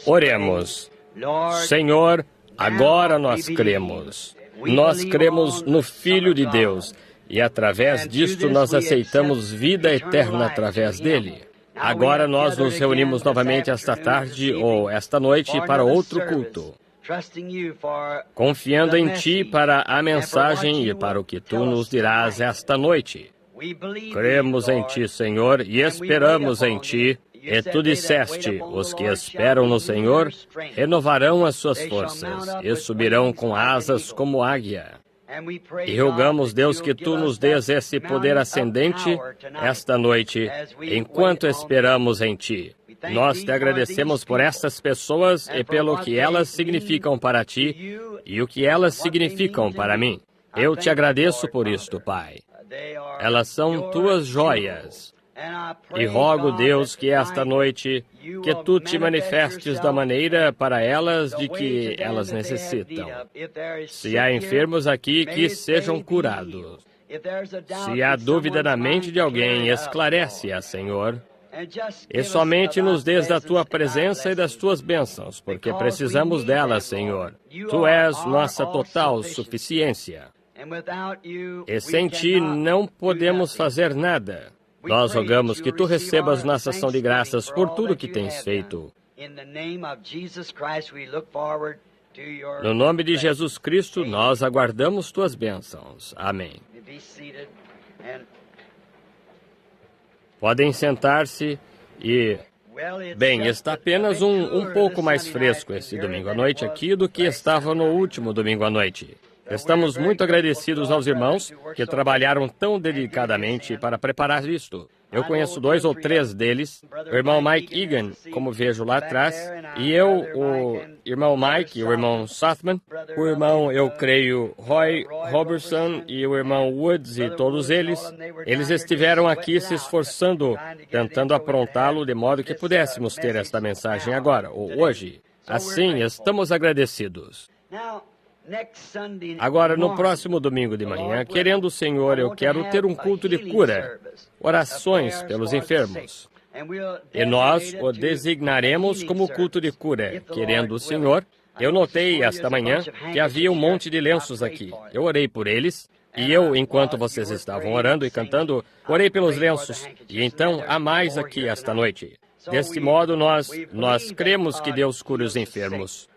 Oremos. Senhor, agora nós cremos. Nós cremos no Filho de Deus e, através disto, nós aceitamos vida eterna através dele. Agora nós nos reunimos novamente esta tarde ou esta noite para outro culto, confiando em Ti para a mensagem e para o que Tu nos dirás esta noite. Cremos em Ti, Senhor, e esperamos em Ti. E Tu disseste, os que esperam no Senhor renovarão as suas forças e subirão com asas como águia. E rogamos, Deus, que Tu nos dês esse poder ascendente esta noite, enquanto esperamos em Ti. Nós Te agradecemos por estas pessoas e pelo que elas significam para Ti e o que elas significam para mim. Eu Te agradeço por isto, Pai. Elas são Tuas joias. E rogo, Deus, que esta noite, que Tu Te manifestes da maneira para elas de que elas necessitam. Se há enfermos aqui, que sejam curados. Se há dúvida na mente de alguém, esclarece-a, Senhor. E somente nos dês da Tua presença e das Tuas bênçãos, porque precisamos delas, Senhor. Tu és nossa total suficiência. E sem Ti não podemos fazer nada. Nós rogamos que Tu recebas nossa ação de graças por tudo que tens feito. No nome de Jesus Cristo, nós aguardamos Tuas bênçãos. Amém. Podem sentar-se e... Bem, está apenas um pouco mais fresco esse domingo à noite aqui do que estava no último domingo à noite. Estamos muito agradecidos aos irmãos que trabalharam tão dedicadamente para preparar isto. Eu conheço 2 ou 3 deles, o irmão Mike Egan, como vejo lá atrás, e eu, o irmão Mike e o irmão Sothman, o irmão, eu creio, Roy Robertson e o irmão Woods e todos eles estiveram aqui se esforçando, tentando aprontá-lo de modo que pudéssemos ter esta mensagem agora, ou hoje. Assim, estamos agradecidos. Agora, no próximo domingo de manhã, querendo o Senhor, eu quero ter um culto de cura, orações pelos enfermos. E nós o designaremos como culto de cura, querendo o Senhor. Eu notei esta manhã que havia um monte de lenços aqui. Eu orei por eles, e eu, enquanto vocês estavam orando e cantando, orei pelos lenços. E então, há mais aqui esta noite. Deste modo, nós cremos que Deus cure os enfermos.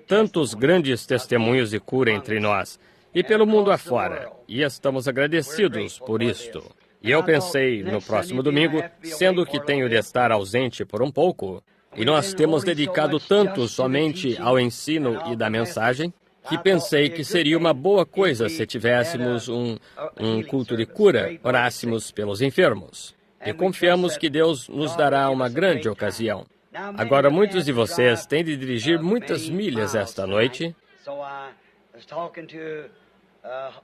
Tantos grandes testemunhos de cura entre nós e pelo mundo afora, e estamos agradecidos por isto. E eu pensei, no próximo domingo, sendo que tenho de estar ausente por um pouco, e nós temos dedicado tanto somente ao ensino e da mensagem, que pensei que seria uma boa coisa se tivéssemos um culto de cura, orássemos pelos enfermos. E confiamos que Deus nos dará uma grande ocasião. Agora, muitos de vocês têm de dirigir muitas milhas esta noite.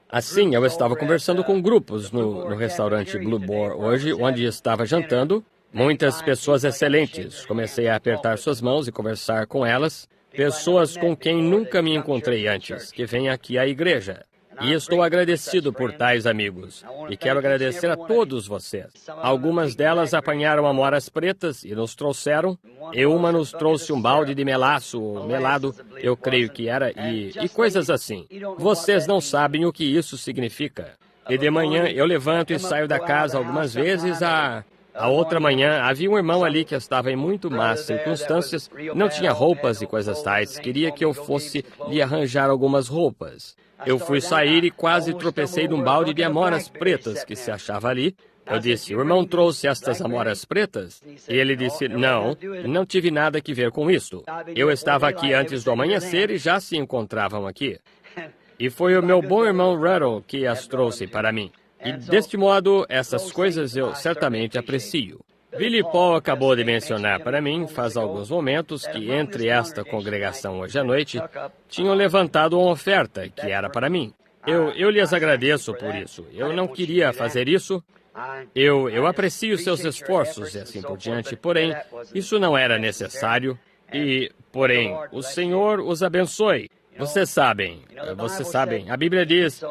Assim, eu estava conversando com grupos no restaurante Blue Boar hoje, onde estava jantando. Muitas pessoas excelentes. Comecei a apertar suas mãos e conversar com elas. Pessoas com quem nunca me encontrei antes, que vêm aqui à igreja. E estou agradecido por tais amigos. E quero agradecer a todos vocês. Algumas delas apanharam amoras pretas e nos trouxeram. E uma nos trouxe um balde de melaço, ou melado, eu creio que era, e coisas assim. Vocês não sabem o que isso significa. E de manhã eu levanto e saio da casa algumas vezes a outra manhã, havia um irmão ali que estava em muito más circunstâncias, não tinha roupas e coisas tais, queria que eu fosse lhe arranjar algumas roupas. Eu fui sair e quase tropecei num balde de amoras pretas que se achava ali. Eu disse, o irmão trouxe estas amoras pretas? E ele disse, não tive nada que ver com isto. Eu estava aqui antes do amanhecer e já se encontravam aqui. E foi o meu bom irmão Ruddle que as trouxe para mim. E deste modo, essas coisas eu certamente aprecio. Billy Paul acabou de mencionar para mim, faz alguns momentos, que entre esta congregação hoje à noite, tinham levantado uma oferta que era para mim. Eu lhes agradeço por isso. Eu não queria fazer isso. Eu aprecio seus esforços e assim por diante, porém, isso não era necessário. Porém, o Senhor os abençoe. Vocês sabem, a Bíblia diz,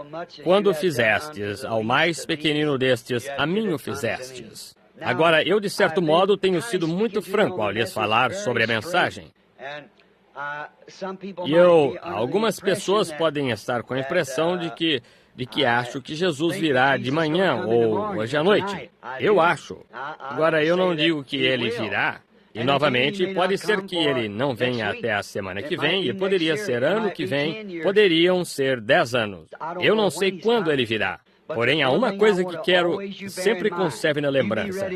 quando fizestes ao mais pequenino destes, a mim o fizestes. Agora, eu, de certo modo, tenho sido muito franco ao lhes falar sobre a mensagem. E algumas pessoas podem estar com a impressão de que acho que Jesus virá de manhã ou hoje à noite. Eu acho. Agora, eu não digo que ele virá. E, novamente, pode ser que ele não venha até a semana que vem, e poderia ser ano que vem, poderiam ser 10 anos. Eu não sei quando ele virá. Porém, há uma coisa que quero que sempre conserve na lembrança.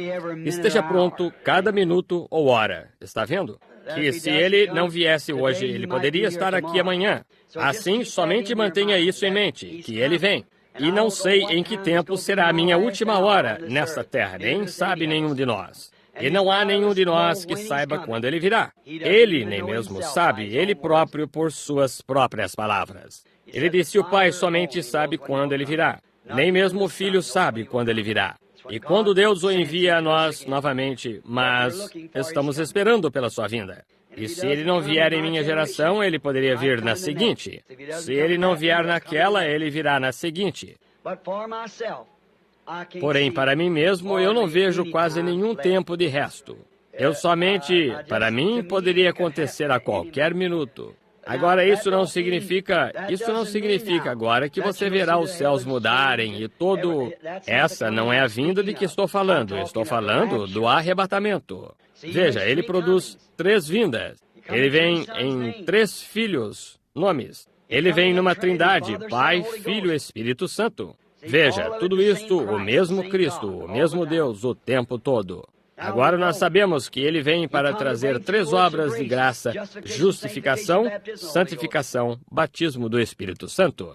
Esteja pronto cada minuto ou hora. Está vendo? Que se ele não viesse hoje, ele poderia estar aqui amanhã. Assim, somente mantenha isso em mente, que ele vem. E não sei em que tempo será a minha última hora nesta terra, nem sabe nenhum de nós. E não há nenhum de nós que saiba quando ele virá. Ele nem mesmo sabe, ele próprio por suas próprias palavras. Ele disse: o Pai somente sabe quando ele virá. Nem mesmo o Filho sabe quando ele virá. E quando Deus o envia a nós novamente, mas estamos esperando pela sua vinda. E se ele não vier em minha geração, ele poderia vir na seguinte. Se ele não vier naquela, ele virá na seguinte. Porém, para mim mesmo, eu não vejo quase nenhum tempo de resto. Eu somente, para mim, poderia acontecer a qualquer minuto. Agora, isso não significa agora que você verá os céus mudarem e todo... Essa não é a vinda de que estou falando. Estou falando do arrebatamento. Veja, ele produz 3 vindas. Ele vem em 3 filhos, nomes. Ele vem numa trindade, Pai, Filho e Espírito Santo. Veja, tudo isto, o mesmo Cristo, o mesmo Deus, o tempo todo. Agora nós sabemos que ele vem para trazer 3 obras de graça: justificação, santificação, batismo do Espírito Santo.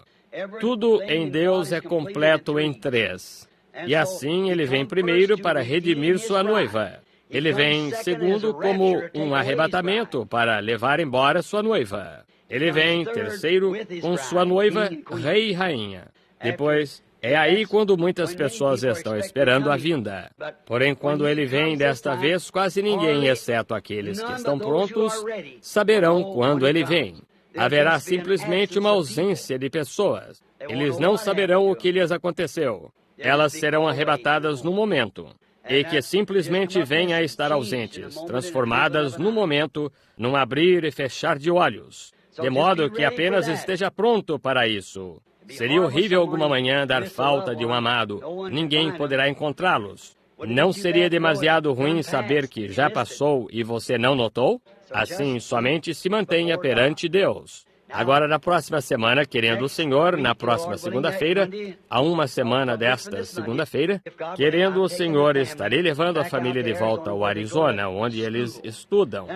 Tudo em Deus é completo em 3. E assim ele vem primeiro para redimir sua noiva. Ele vem segundo como um arrebatamento para levar embora sua noiva. Ele vem terceiro com sua noiva, rei e rainha. Depois, é aí quando muitas pessoas estão esperando a vinda. Porém, quando ele vem desta vez, quase ninguém, exceto aqueles que estão prontos, saberão quando ele vem. Haverá simplesmente uma ausência de pessoas. Eles não saberão o que lhes aconteceu. Elas serão arrebatadas no momento. E que simplesmente venham a estar ausentes, transformadas no momento, num abrir e fechar de olhos. De modo que apenas esteja pronto para isso. Seria horrível alguma manhã dar falta de um amado. Ninguém poderá encontrá-los. Não seria demasiado ruim saber que já passou e você não notou? Assim, somente se mantenha perante Deus. Agora, na próxima semana, querendo o Senhor, na próxima segunda-feira, a uma semana desta segunda-feira, querendo o Senhor, estarei levando a família de volta ao Arizona, onde eles estudam.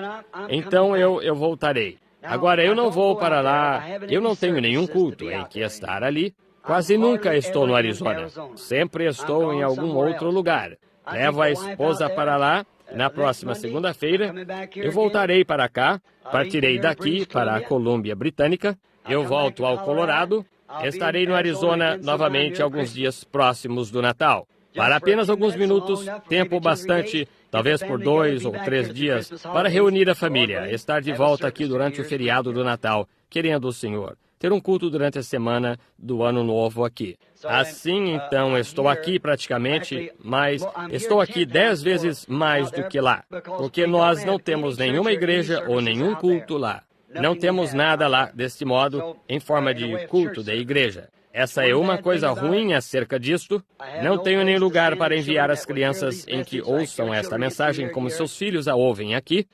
Então, eu voltarei. Agora, eu não vou para lá, eu não tenho nenhum culto em que estar ali. Quase nunca estou no Arizona. Sempre estou em algum outro lugar. Levo a esposa para lá. Na próxima segunda-feira, eu voltarei para cá, partirei daqui para a Colômbia Britânica, eu volto ao Colorado, estarei no Arizona novamente alguns dias próximos do Natal. Para apenas alguns minutos, tempo bastante, talvez por 2 ou 3 dias, para reunir a família, estar de volta aqui durante o feriado do Natal, querendo o Senhor. Ter um culto durante a semana do Ano Novo aqui. Assim, então, estou aqui praticamente, mas estou aqui 10 vezes mais do que lá, porque nós não temos nenhuma igreja ou nenhum culto lá. Não temos nada lá, deste modo, em forma de culto da igreja. Essa é uma coisa ruim acerca disto. Não tenho nem lugar para enviar as crianças em que ouçam esta mensagem como seus filhos a ouvem aqui.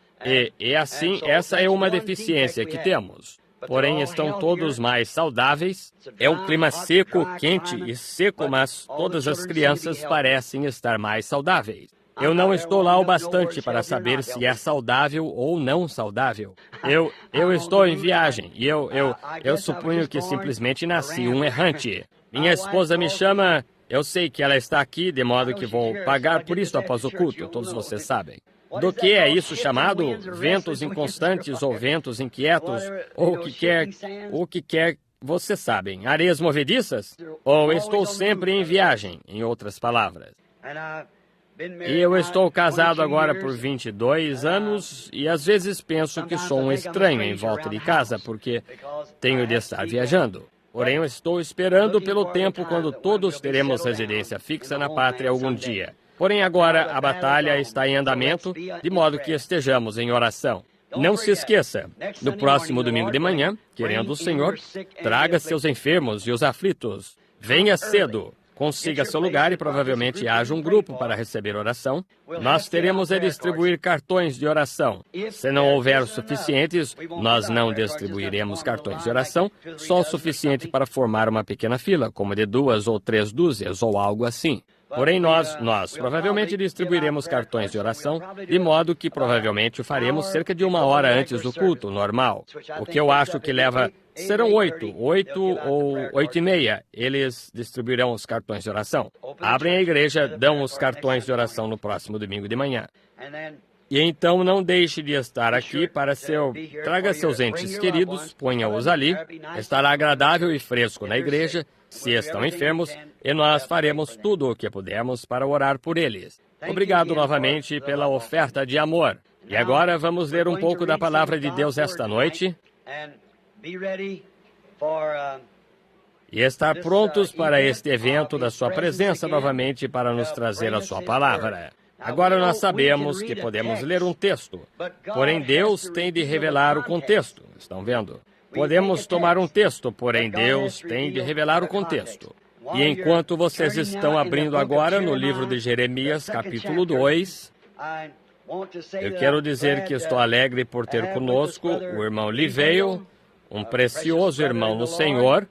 E assim, essa é uma deficiência que temos. Porém, estão todos mais saudáveis. É um clima seco, quente e seco, mas todas as crianças parecem estar mais saudáveis. Eu não estou lá o bastante para saber se é saudável ou não saudável. Eu estou em viagem e eu suponho que simplesmente nasci um errante. Minha esposa me chama, eu sei que ela está aqui, de modo que vou pagar por isso após o culto, todos vocês sabem. Do que é isso chamado? Ventos inconstantes ou ventos inquietos? Ou o que quer, vocês sabem. Areias movediças? Ou estou sempre em viagem, em outras palavras. E eu estou casado agora por 22 anos e às vezes penso que sou um estranho em volta de casa porque tenho de estar viajando. Porém, eu estou esperando pelo tempo quando todos teremos residência fixa na pátria algum dia. Porém, agora a batalha está em andamento, de modo que estejamos em oração. Não se esqueça, no próximo domingo de manhã, querendo o Senhor, traga seus enfermos e os aflitos. Venha cedo. Consiga seu lugar e provavelmente haja um grupo para receber oração. Nós teremos de distribuir cartões de oração. Se não houver o suficientes, nós não distribuiremos cartões de oração, só o suficiente para formar uma pequena fila, como de 2 ou 3 dúzias ou algo assim. Porém, nós provavelmente distribuiremos cartões de oração, de modo que provavelmente o faremos cerca de 1 hora antes do culto normal. O que eu acho que leva... Serão 8 ou 8:30. Eles distribuirão os cartões de oração. Abrem a igreja, dão os cartões de oração no próximo domingo de manhã. E então não deixe de estar aqui Traga seus entes queridos, ponha-os ali. Estará agradável e fresco na igreja, se estão enfermos, e nós faremos tudo o que pudermos para orar por eles. Obrigado novamente pela oferta de amor. E agora vamos ler um pouco da palavra de Deus esta noite. E estar prontos para este evento da sua presença novamente para nos trazer a sua palavra. Agora nós sabemos que podemos ler um texto, porém Deus tem de revelar o contexto. Estão vendo? Podemos tomar um texto, porém Deus tem de revelar o contexto. E enquanto vocês estão abrindo agora no livro de Jeremias, capítulo 2, eu quero dizer que estou alegre por ter conosco o irmão Livale, um precioso irmão no Senhor.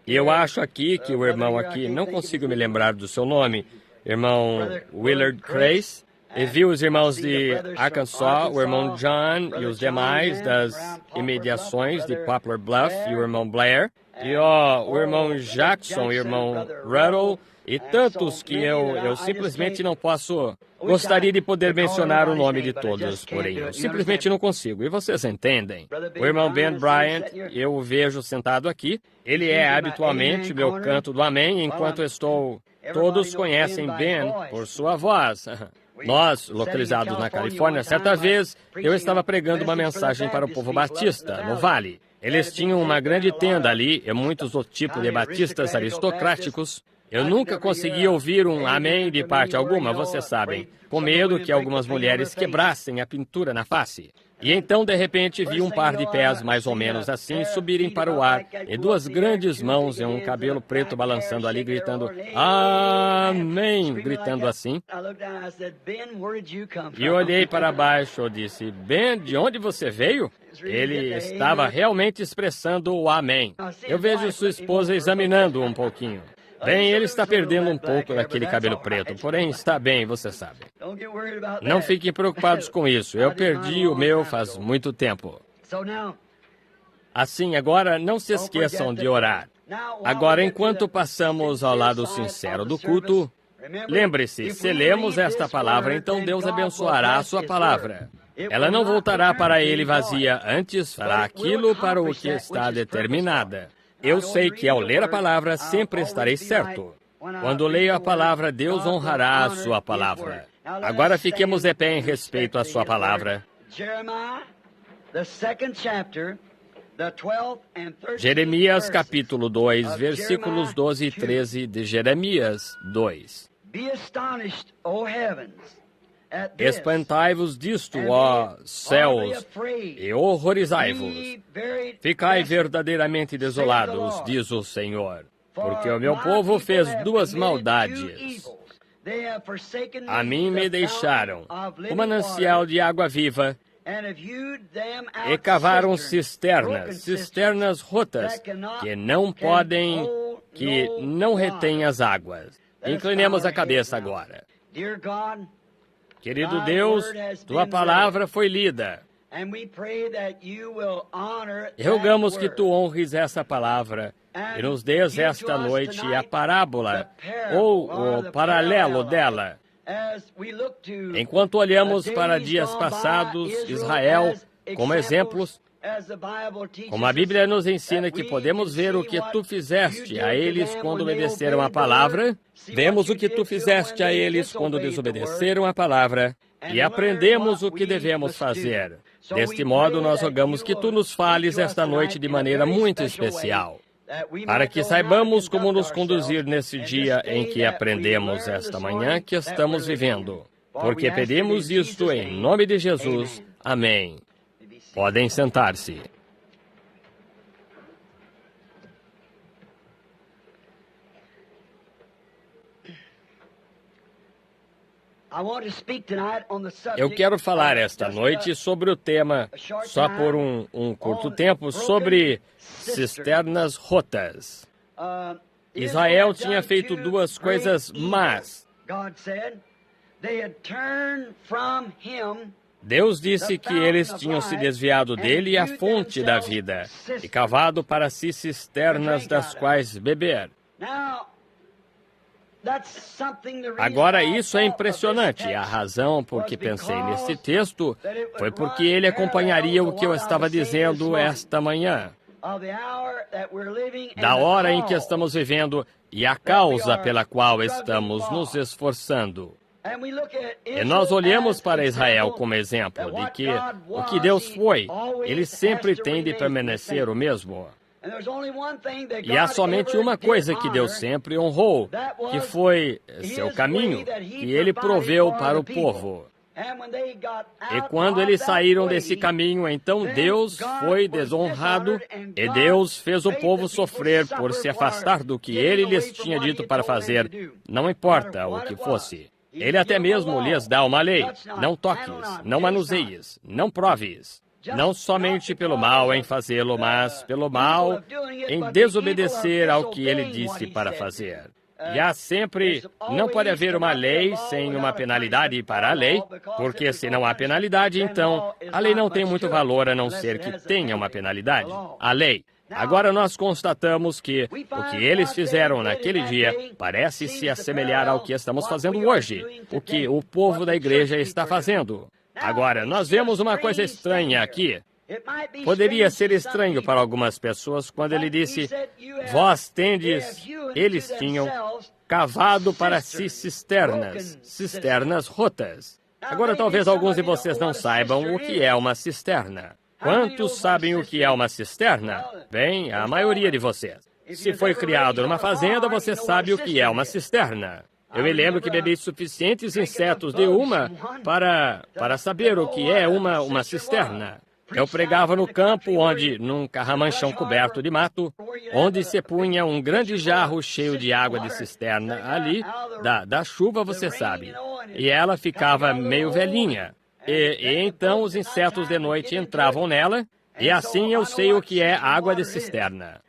E eu acho aqui que o irmão aqui, não consigo me lembrar do seu nome, irmão Willard Grace, e viu os irmãos de Arkansas, o irmão John e os demais das imediações de Poplar Bluff e o irmão Blair, e o irmão Jackson, o irmão Ruddle, e tantos que eu simplesmente não posso... Gostaria de poder mencionar o nome de todos, porém eu simplesmente não consigo. E vocês entendem? O irmão Ben Bryant, eu o vejo sentado aqui. Ele é habitualmente meu canto do amém, enquanto estou... Todos conhecem Ben por sua voz. Nós, localizados na Califórnia, certa vez eu estava pregando uma mensagem para o povo batista, no Vale. Eles tinham uma grande tenda ali, e muitos do tipo de batistas aristocráticos. Eu nunca consegui ouvir um amém de parte alguma, vocês sabem, com medo que algumas mulheres quebrassem a pintura na face. E então, de repente, vi um par de pés mais ou menos assim subirem para o ar, e 2 grandes mãos e um cabelo preto balançando ali, gritando, amém, gritando assim. E eu olhei para baixo e disse, Ben, de onde você veio? Ele estava realmente expressando o amém. Eu vejo sua esposa examinando um pouquinho. Bem, ele está perdendo um pouco daquele cabelo preto, porém está bem, você sabe. Não fiquem preocupados com isso. Eu perdi o meu faz muito tempo. Assim, agora não se esqueçam de orar. Agora, enquanto passamos ao lado sincero do culto, lembre-se, se lemos esta palavra, então Deus abençoará a sua palavra. Ela não voltará para ele vazia, antes fará aquilo para o que está determinada. Eu sei que ao ler a palavra sempre estarei certo. Quando leio a palavra, Deus honrará a sua palavra. Agora fiquemos de pé em respeito à sua palavra. Jeremias capítulo 2, versículos 12 e 13 de Jeremias 2. Espantai-vos disto, ó céus, e horrorizai-vos. Ficai verdadeiramente desolados, diz o Senhor, porque o meu povo fez 2 maldades. A mim me deixaram o manancial de água viva, e cavaram cisternas rotas, que não retêm as águas. Inclinemos a cabeça agora. Querido Deus, tua palavra foi lida. E rogamos que tu honres essa palavra e nos dês esta noite a parábola ou o paralelo dela. Enquanto olhamos para dias passados, Israel, como exemplos, como a Bíblia nos ensina que podemos ver o que tu fizeste a eles quando obedeceram a palavra, vemos o que tu fizeste a eles quando desobedeceram a palavra e aprendemos o que devemos fazer. Deste modo, nós rogamos que tu nos fales esta noite de maneira muito especial, para que saibamos como nos conduzir nesse dia em que aprendemos esta manhã que estamos vivendo. Porque pedimos isto em nome de Jesus. Amém. Podem sentar-se. Eu quero falar esta noite sobre o tema, só por um curto tempo, sobre cisternas rotas. Israel tinha feito duas coisas más. Deus disse que eles tinham se desviado dele e a fonte da vida, e cavado para si cisternas das quais beber. Agora, isso é impressionante. A razão por que pensei nesse texto foi porque ele acompanharia o que eu estava dizendo esta manhã, da hora em que estamos vivendo e a causa pela qual estamos nos esforçando. E nós olhamos para Israel como exemplo de que o que Deus foi, ele sempre tem de permanecer o mesmo. E há somente uma coisa que Deus sempre honrou, que foi seu caminho, que ele proveu para o povo. E quando eles saíram desse caminho, então Deus foi desonrado e Deus fez o povo sofrer por se afastar do que ele lhes tinha dito para fazer, não importa o que fosse. Ele até mesmo lhes dá uma lei: não toques, não manuseies, não proves. Não somente pelo mal em fazê-lo, mas pelo mal em desobedecer ao que ele disse para fazer. E há sempre, não pode haver uma lei sem uma penalidade para a lei, porque se não há penalidade, então a lei não tem muito valor a não ser que tenha uma penalidade. A lei. Agora nós constatamos que o que eles fizeram naquele dia parece se assemelhar ao que estamos fazendo hoje, o que o povo da igreja está fazendo. Agora, nós vemos uma coisa estranha aqui. Poderia ser estranho para algumas pessoas quando ele disse: vós tendes, eles tinham cavado para si cisternas, cisternas rotas. Agora, talvez alguns de vocês não saibam o que é uma cisterna. Quantos sabem o que é uma cisterna? Bem, a maioria de vocês. Se foi criado numa fazenda, você sabe o que é uma cisterna. Eu me lembro que bebi suficientes insetos de uma para saber o que é uma cisterna. Eu pregava no campo, num carramanchão coberto de mato, onde se punha um grande jarro cheio de água de cisterna ali, da chuva, você sabe. E ela ficava meio velhinha. E então os insetos de noite entravam nela, e assim eu sei o que é água de cisterna.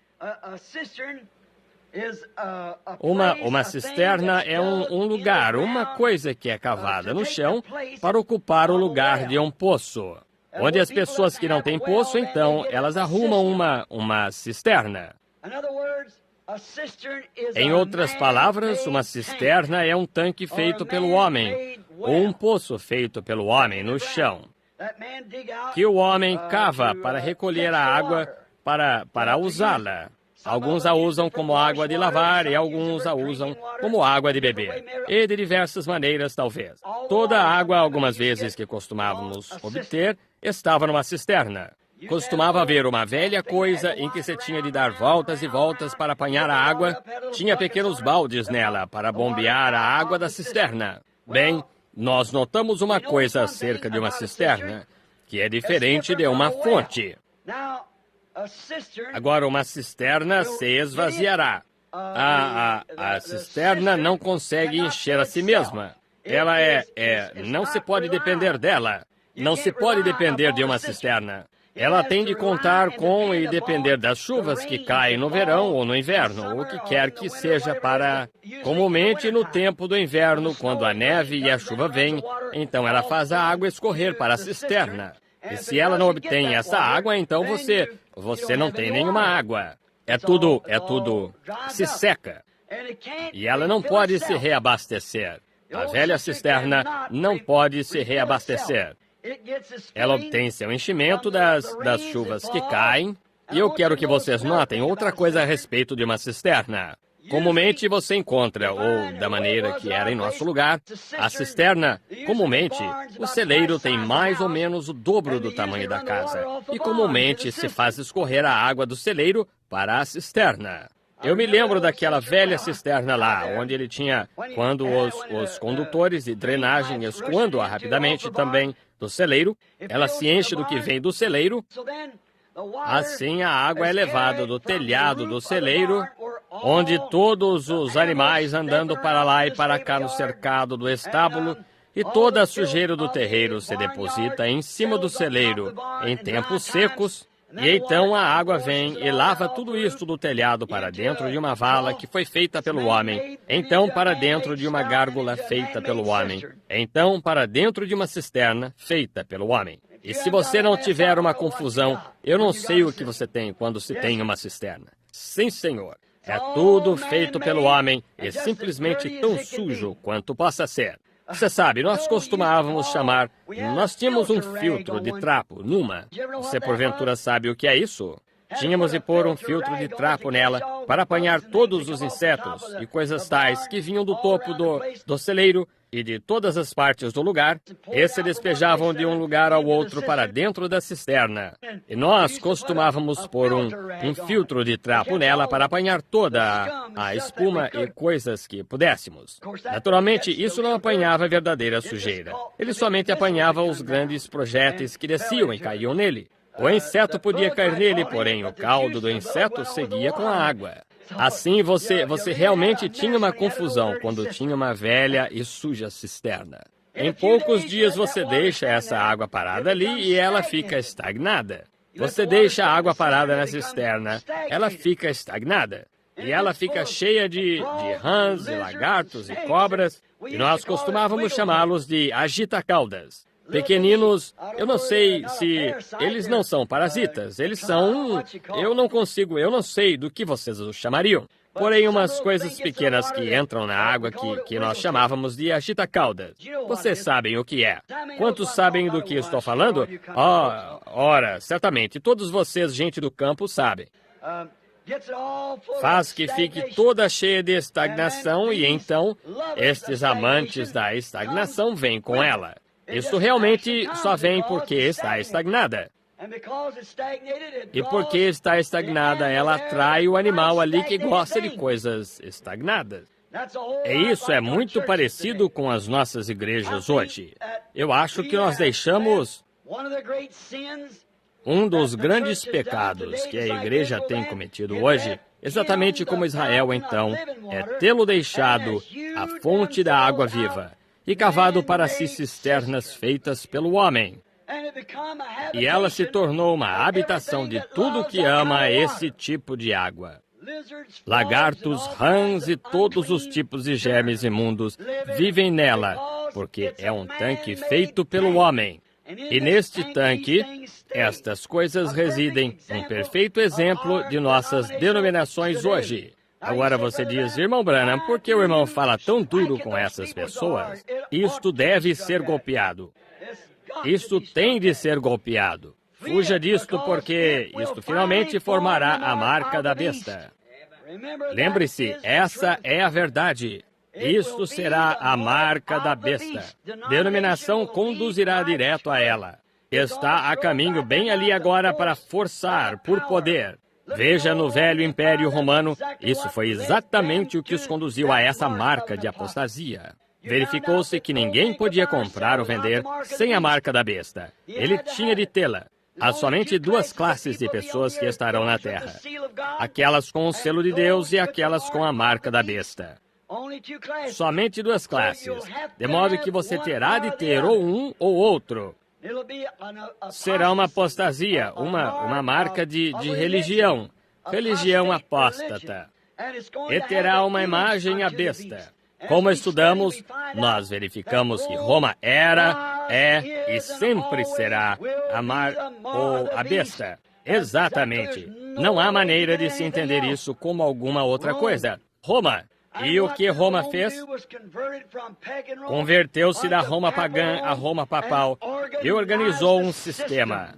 Uma cisterna é um lugar, uma coisa que é cavada no chão para ocupar o lugar de um poço. Onde as pessoas que não têm poço, então, elas arrumam uma cisterna. Em outras palavras, uma cisterna é um tanque feito pelo homem, ou um poço feito pelo homem no chão, que o homem cava para recolher a água para usá-la. Alguns a usam como água de lavar e alguns a usam como água de beber. E de diversas maneiras, talvez. Toda a água, algumas vezes que costumávamos obter, estava numa cisterna. Costumava haver uma velha coisa em que se tinha de dar voltas e voltas para apanhar a água. Tinha pequenos baldes nela para bombear a água da cisterna. Bem, nós notamos uma coisa acerca de uma cisterna, que é diferente de uma fonte. Agora, uma cisterna se esvaziará. A cisterna não consegue encher a si mesma. Ela não se pode depender dela. Não se pode depender de uma cisterna. Ela tem de contar com e depender das chuvas que caem no verão ou no inverno, o que quer que seja para... Comumente, no tempo do inverno, quando a neve e a chuva vêm, então ela faz a água escorrer para a cisterna. E se ela não obtém essa água, então você não tem nenhuma água. É tudo se seca. E ela não pode se reabastecer. A velha cisterna não pode se reabastecer. Ela obtém seu enchimento das chuvas que caem. E eu quero que vocês notem outra coisa a respeito de uma cisterna. Comumente você encontra, ou da maneira que era em nosso lugar, a cisterna, comumente, o celeiro tem mais ou menos o dobro do tamanho da casa. E comumente se faz escorrer a água do celeiro para a cisterna. Eu me lembro daquela velha cisterna lá, onde ele tinha, quando os condutores de drenagem, escoando-a rapidamente também, do celeiro, ela se enche do que vem do celeiro, assim a água é levada do telhado do celeiro, onde todos os animais andando para lá e para cá no cercado do estábulo, e toda a sujeira do terreiro se deposita em cima do celeiro em tempos secos, e então a água vem e lava tudo isto do telhado para dentro de uma vala que foi feita pelo homem, então para dentro de uma gárgula feita pelo homem, então para dentro de uma cisterna feita pelo homem. E se você não tiver uma confusão, eu não sei o que você tem quando se tem uma cisterna. Sim, senhor. É tudo feito pelo homem e simplesmente tão sujo quanto possa ser. Você sabe, nós costumávamos chamar... Nós tínhamos um filtro de trapo numa. Você porventura sabe o que é isso? Tínhamos de pôr um filtro de trapo nela para apanhar todos os insetos e coisas tais que vinham do topo do celeiro e de todas as partes do lugar, e se despejavam de um lugar ao outro para dentro da cisterna. E nós costumávamos pôr um filtro de trapo nela para apanhar toda a espuma e coisas que pudéssemos. Naturalmente, isso não apanhava a verdadeira sujeira. Ele somente apanhava os grandes projéteis que desciam e caíam nele. O inseto podia cair nele, porém o caldo do inseto seguia com a água. Assim você realmente tinha uma confusão quando tinha uma velha e suja cisterna. Em poucos dias você deixa essa água parada ali e ela fica estagnada. Você deixa a água parada na cisterna, ela fica estagnada. E ela fica cheia de rãs, e lagartos e cobras, e nós costumávamos chamá-los de agita-caudas. Pequeninos, eu não sei se... Eles não são parasitas, eles são... Eu não sei do que vocês os chamariam. Porém, umas coisas pequenas que entram na água que nós chamávamos de agita-caudas. Vocês sabem o que é. Quantos sabem do que estou falando? Ora, certamente, todos vocês, gente do campo, sabem. Faz que fique toda cheia de estagnação e então, estes amantes da estagnação vêm com ela. Isso realmente só vem porque está estagnada. E porque está estagnada, ela atrai o animal ali que gosta de coisas estagnadas. E isso é muito parecido com as nossas igrejas hoje. Eu acho que nós deixamos um dos grandes pecados que a igreja tem cometido hoje, exatamente como Israel então, é tê-lo deixado a fonte da água viva e cavado para si cisternas feitas pelo homem. E ela se tornou uma habitação de tudo que ama esse tipo de água. Lagartos, rãs e todos os tipos de germes imundos vivem nela, porque é um tanque feito pelo homem. E neste tanque, estas coisas residem, um perfeito exemplo de nossas denominações hoje. Agora você diz, irmão Branham, por que o irmão fala tão duro com essas pessoas? Isto deve ser golpeado. Isto tem de ser golpeado. Fuja disto, porque isto finalmente formará a marca da besta. Lembre-se, essa é a verdade. Isto será a marca da besta. Denominação conduzirá direto a ela. Está a caminho bem ali agora para forçar, por poder. Veja no velho Império Romano, isso foi exatamente o que os conduziu a essa marca de apostasia. Verificou-se que ninguém podia comprar ou vender sem a marca da besta. Ele tinha de tê-la. Há somente duas classes de pessoas que estarão na Terra. Aquelas com o selo de Deus e aquelas com a marca da besta. Somente duas classes. De modo que você terá de ter ou um ou outro. Será uma apostasia, uma marca de religião. Religião apóstata. E terá uma imagem à besta. Como estudamos, nós verificamos que Roma era, é e sempre será a besta. Exatamente. Não há maneira de se entender isso como alguma outra coisa. Roma. E o que Roma fez? Converteu-se da Roma pagã à Roma papal e organizou um sistema.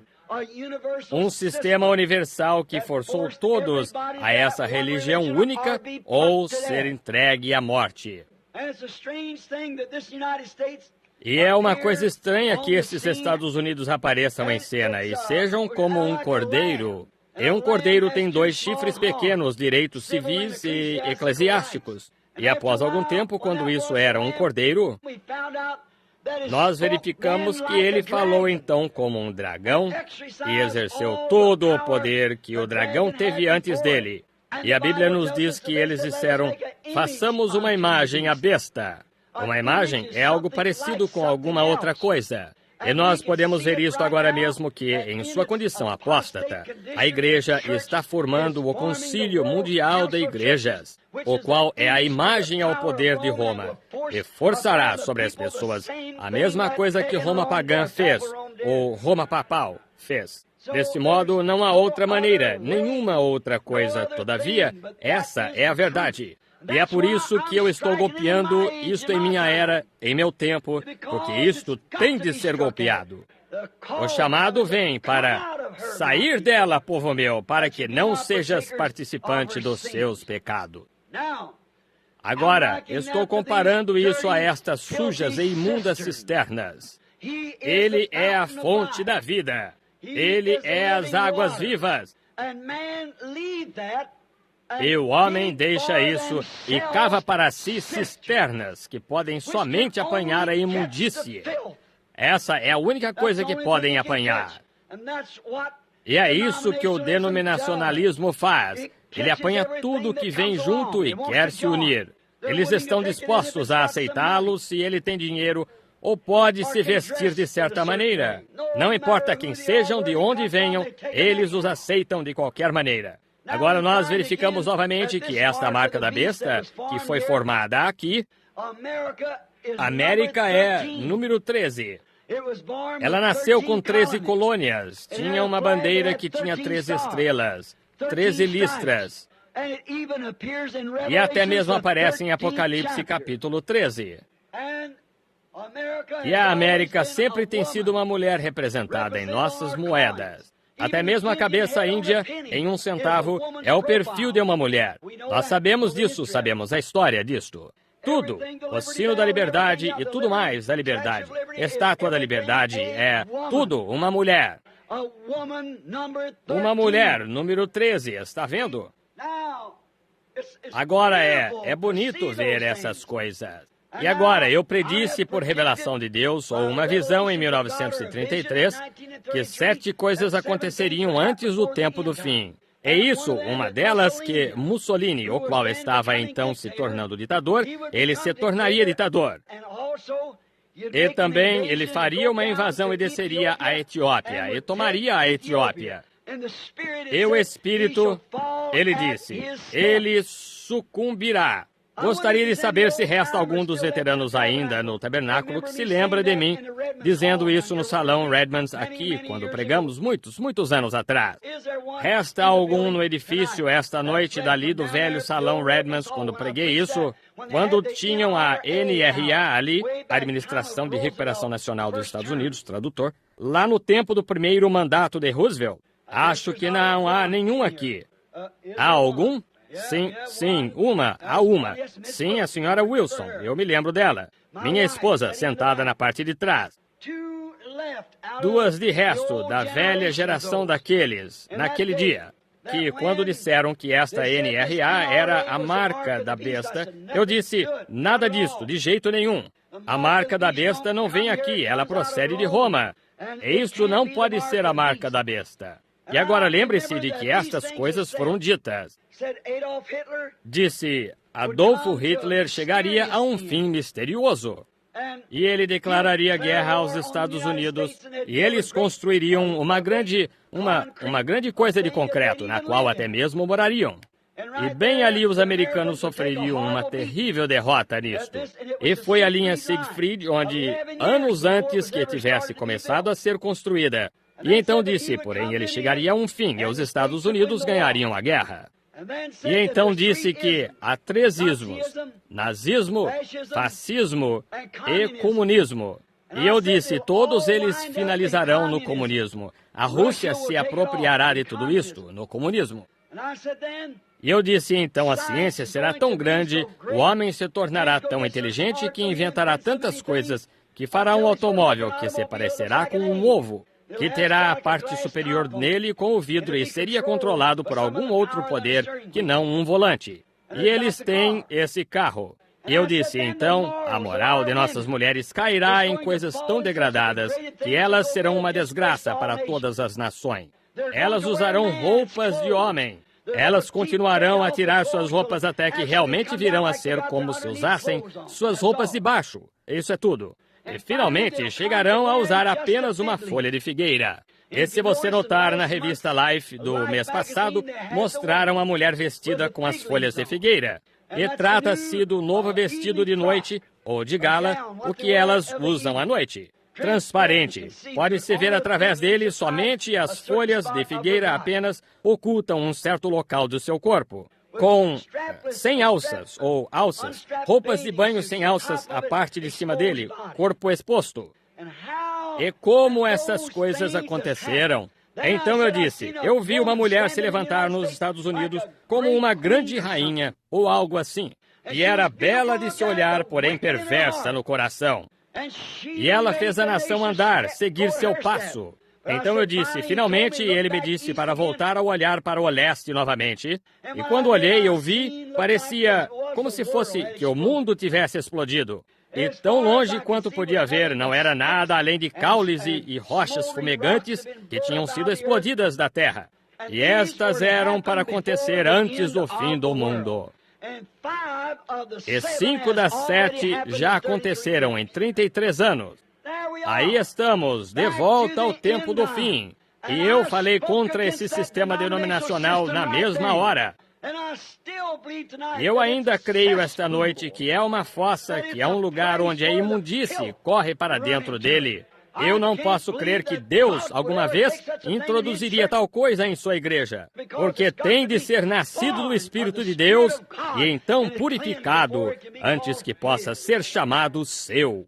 Um sistema universal que forçou todos a essa religião única ou ser entregue à morte. E é uma coisa estranha que esses Estados Unidos apareçam em cena e sejam como um cordeiro. E um cordeiro tem 2 chifres pequenos, direitos civis e eclesiásticos. E após algum tempo, quando isso era um cordeiro, Nós verificamos que ele falou então como um dragão e exerceu todo o poder que o dragão teve antes dele. E a Bíblia nos diz que eles disseram, façamos uma imagem à besta. Uma imagem é algo parecido com alguma outra coisa. E nós podemos ver isto agora mesmo que, em sua condição apóstata, a igreja está formando o Concílio Mundial de Igrejas, o qual é a imagem ao poder de Roma, e forçará sobre as pessoas a mesma coisa que Roma pagã fez, ou Roma papal fez. Deste modo, não há outra maneira, nenhuma outra coisa. Todavia, essa é a verdade. E é por isso que eu estou golpeando isto em minha era, em meu tempo, porque isto tem de ser golpeado. O chamado vem para sair dela, povo meu, para que não sejas participante dos seus pecados. Agora, estou comparando isso a estas sujas e imundas cisternas. Ele é a fonte da vida. Ele é as águas vivas. E o homem deixa isso e cava para si cisternas que podem somente apanhar a imundície. Essa é a única coisa que podem apanhar. E é isso que o denominacionalismo faz. Ele apanha tudo que vem junto e quer se unir. Eles estão dispostos a aceitá-lo se ele tem dinheiro ou pode se vestir de certa maneira. Não importa quem sejam, de onde venham, eles os aceitam de qualquer maneira. Agora nós verificamos novamente que esta marca da besta, que foi formada aqui, América é número 13. Ela nasceu com 13 colônias, tinha uma bandeira que tinha 13 estrelas, 13 listras. E até mesmo aparece em Apocalipse capítulo 13. E a América sempre tem sido uma mulher representada em nossas moedas. Até mesmo a cabeça índia, em 1 centavo, é o perfil de uma mulher. Nós sabemos disso, sabemos a história disto. Tudo, o sino da liberdade e tudo mais da liberdade. Estátua da liberdade é tudo uma mulher. Uma mulher, número 13, está vendo? Agora é bonito ver essas coisas. E agora, eu predisse por revelação de Deus, ou uma visão em 1933, que 7 coisas aconteceriam antes do tempo do fim. É isso, uma delas que Mussolini, o qual estava então se tornando ditador, ele se tornaria ditador. E também ele faria uma invasão e desceria à Etiópia, e tomaria a Etiópia. E o Espírito, ele disse, ele sucumbirá. Gostaria de saber se resta algum dos veteranos ainda no tabernáculo que se lembra de mim, dizendo isso no salão Redmond's aqui, quando pregamos muitos anos atrás. Resta algum no edifício esta noite dali do velho salão Redmond's, quando preguei isso, quando tinham a NRA ali, a Administração de Recuperação Nacional dos Estados Unidos, tradutor, lá no tempo do primeiro mandato de Roosevelt? Acho que não há nenhum aqui. Há algum? Sim, há uma. Sim, a senhora Wilson, eu me lembro dela. Minha esposa, sentada na parte de trás. 2 de resto da velha geração daqueles, naquele dia, que quando disseram que esta NRA era a marca da besta, eu disse, nada disto, de jeito nenhum. A marca da besta não vem aqui, ela procede de Roma. E isto não pode ser a marca da besta. E agora lembre-se de que estas coisas foram ditas. Disse, Adolfo Hitler chegaria a um fim misterioso. E ele declararia guerra aos Estados Unidos. E eles construiriam uma grande coisa de concreto, na qual até mesmo morariam. E bem ali os americanos sofreriam uma terrível derrota nisto. E foi a linha Siegfried, onde, anos antes que tivesse começado a ser construída. E então disse, porém, ele chegaria a um fim e os Estados Unidos ganhariam a guerra. E então disse que há 3 ismos, nazismo, fascismo e comunismo. E eu disse, todos eles finalizarão no comunismo. A Rússia se apropriará de tudo isto, no comunismo. E eu disse, então, a ciência será tão grande, o homem se tornará tão inteligente que inventará tantas coisas, que fará um automóvel que se parecerá com um ovo, que terá a parte superior nele com o vidro e seria controlado por algum outro poder que não um volante. E eles têm esse carro. E eu disse, então, a moral de nossas mulheres cairá em coisas tão degradadas que elas serão uma desgraça para todas as nações. Elas usarão roupas de homem. Elas continuarão a tirar suas roupas até que realmente virão a ser como se usassem suas roupas de baixo. Isso é tudo. E finalmente chegarão a usar apenas uma folha de figueira. E se você notar na revista Life do mês passado, mostraram a mulher vestida com as folhas de figueira. E trata-se do novo vestido de noite, ou de gala, o que elas usam à noite. Transparente. Pode-se ver através dele somente as folhas de figueira apenas ocultam um certo local do seu corpo. Sem alças, ou alças, roupas de banho sem alças, a parte de cima dele, corpo exposto. E como essas coisas aconteceram? Então eu disse, eu vi uma mulher se levantar nos Estados Unidos como uma grande rainha, ou algo assim. E era bela de se olhar, porém perversa no coração. E ela fez a nação andar, seguir seu passo. Então eu disse, finalmente, ele me disse para voltar a olhar para o leste novamente. E quando olhei, eu vi, parecia como se fosse que o mundo tivesse explodido. E tão longe quanto podia ver, não era nada além de caules e rochas fumegantes que tinham sido explodidas da terra. E estas eram para acontecer antes do fim do mundo. E 5 das 7 já aconteceram em 33 anos. Aí estamos, de volta ao tempo do fim. E eu falei contra esse sistema denominacional na mesma hora. Eu ainda creio esta noite que é uma fossa, que é um lugar onde a imundície corre para dentro dele. Eu não posso crer que Deus, alguma vez, introduziria tal coisa em sua igreja, porque tem de ser nascido do Espírito de Deus e então purificado, antes que possa ser chamado seu.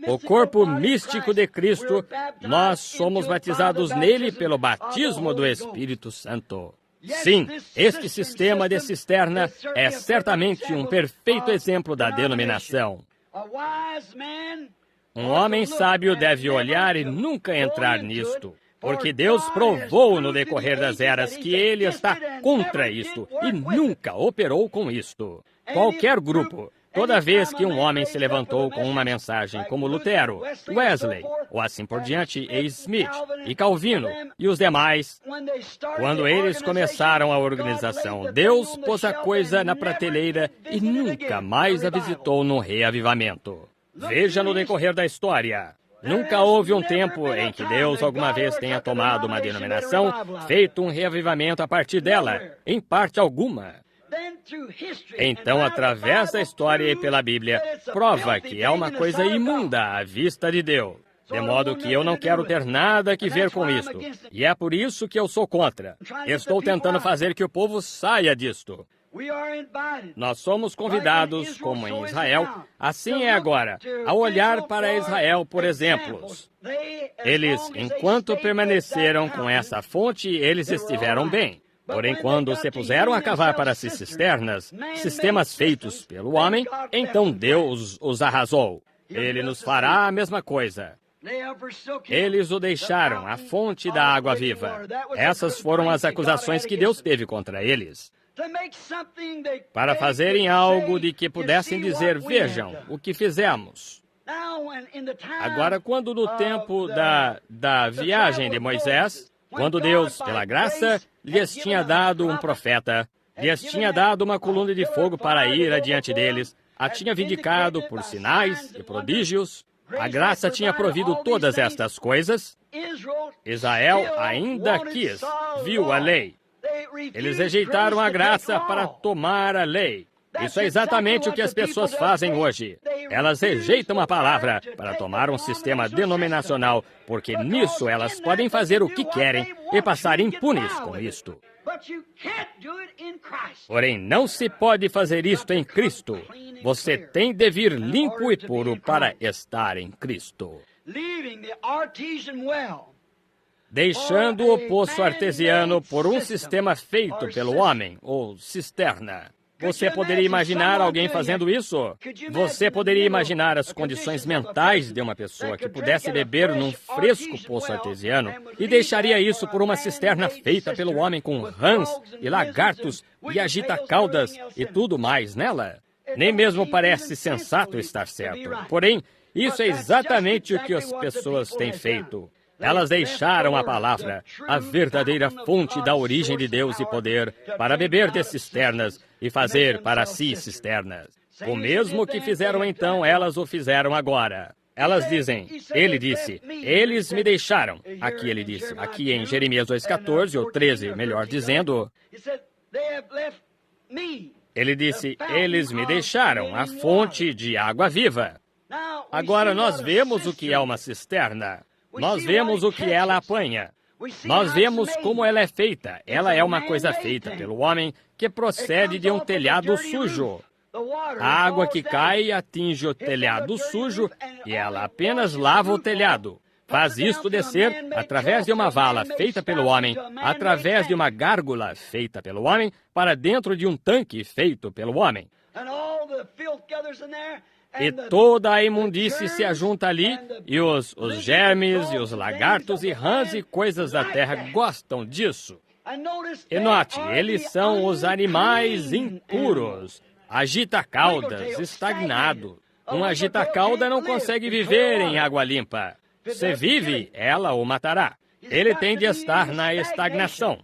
O corpo místico de Cristo, nós somos batizados nele pelo batismo do Espírito Santo. Sim, este sistema de cisterna é certamente um perfeito exemplo da denominação. Um homem sábio deve olhar e nunca entrar nisto, porque Deus provou no decorrer das eras que Ele está contra isto e nunca operou com isto. Qualquer grupo, toda vez que um homem se levantou com uma mensagem como Lutero, Wesley, ou assim por diante, e Smith, e Calvino, e os demais, quando eles começaram a organização, Deus pôs a coisa na prateleira e nunca mais a visitou no reavivamento. Veja no decorrer da história. Nunca houve um tempo em que Deus alguma vez tenha tomado uma denominação, feito um reavivamento a partir dela, em parte alguma. Então, através da história e pela Bíblia, prova que é uma coisa imunda à vista de Deus. De modo que eu não quero ter nada que ver com isto. E é por isso que eu sou contra. Estou tentando fazer que o povo saia disto. Nós somos convidados, como em Israel, assim é agora, a olhar para Israel por exemplos. Eles, enquanto permaneceram com essa fonte, eles estiveram bem. Porém, quando se puseram a cavar para si cisternas, sistemas feitos pelo homem, então Deus os arrasou. Ele nos fará a mesma coisa. Eles o deixaram, a fonte da água viva. Essas foram as acusações que Deus teve contra eles. Para fazerem algo de que pudessem dizer, vejam, o que fizemos. Agora, quando no tempo da viagem de Moisés, quando Deus, pela graça, lhes tinha dado um profeta, lhes tinha dado uma coluna de fogo para ir adiante deles, a tinha vindicado por sinais e prodígios, a graça tinha provido todas estas coisas, Israel ainda quis, viu a lei. Eles rejeitaram a graça para tomar a lei. Isso é exatamente o que as pessoas fazem hoje. Elas rejeitam a palavra para tomar um sistema denominacional, porque nisso elas podem fazer o que querem e passar impunes com isto. Porém, não se pode fazer isto em Cristo. Você tem de vir limpo e puro para estar em Cristo. Deixando o poço artesiano por um sistema feito pelo homem, ou cisterna. Você poderia imaginar alguém fazendo isso? Você poderia imaginar as condições mentais de uma pessoa que pudesse beber num fresco poço artesiano e deixaria isso por uma cisterna feita pelo homem com rãs e lagartos e agita-caudas e tudo mais nela? Nem mesmo parece sensato estar certo. Porém, isso é exatamente o que as pessoas têm feito. Elas deixaram a palavra, a verdadeira fonte da origem de Deus e poder, para beber de cisternas e fazer para si cisternas. O mesmo que fizeram então, elas o fizeram agora. Elas dizem, ele disse, eles me deixaram. Aqui ele disse, aqui em Jeremias 2,14 ou 13, melhor dizendo, ele disse, eles me deixaram a fonte de água viva. Agora nós vemos o que é uma cisterna. Nós vemos o que ela apanha. Nós vemos como ela é feita. Ela é uma coisa feita pelo homem que procede de um telhado sujo. A água que cai atinge o telhado sujo e ela apenas lava o telhado. Faz isto descer através de uma vala feita pelo homem, através de uma gárgula feita pelo homem, para dentro de um tanque feito pelo homem. E toda a imundície se ajunta ali, e os germes, e os lagartos, e rãs e coisas da terra gostam disso. E note, eles são os animais impuros, agita-caudas, estagnados. Um agita-cauda não consegue viver em água limpa. Se vive, ela o matará. Ele tem de estar na estagnação.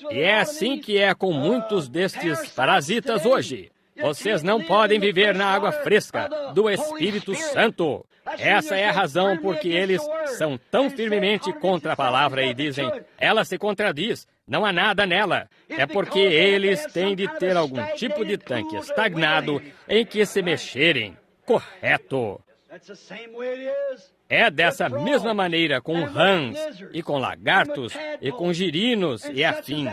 E é assim que é com muitos destes parasitas hoje. Vocês não podem viver na água fresca do Espírito Santo. Essa é a razão por que eles são tão firmemente contra a palavra e dizem, ela se contradiz, não há nada nela. É porque eles têm de ter algum tipo de tanque estagnado em que se mexerem. Correto. É dessa mesma maneira com rãs, e com lagartos, e com girinos e afins.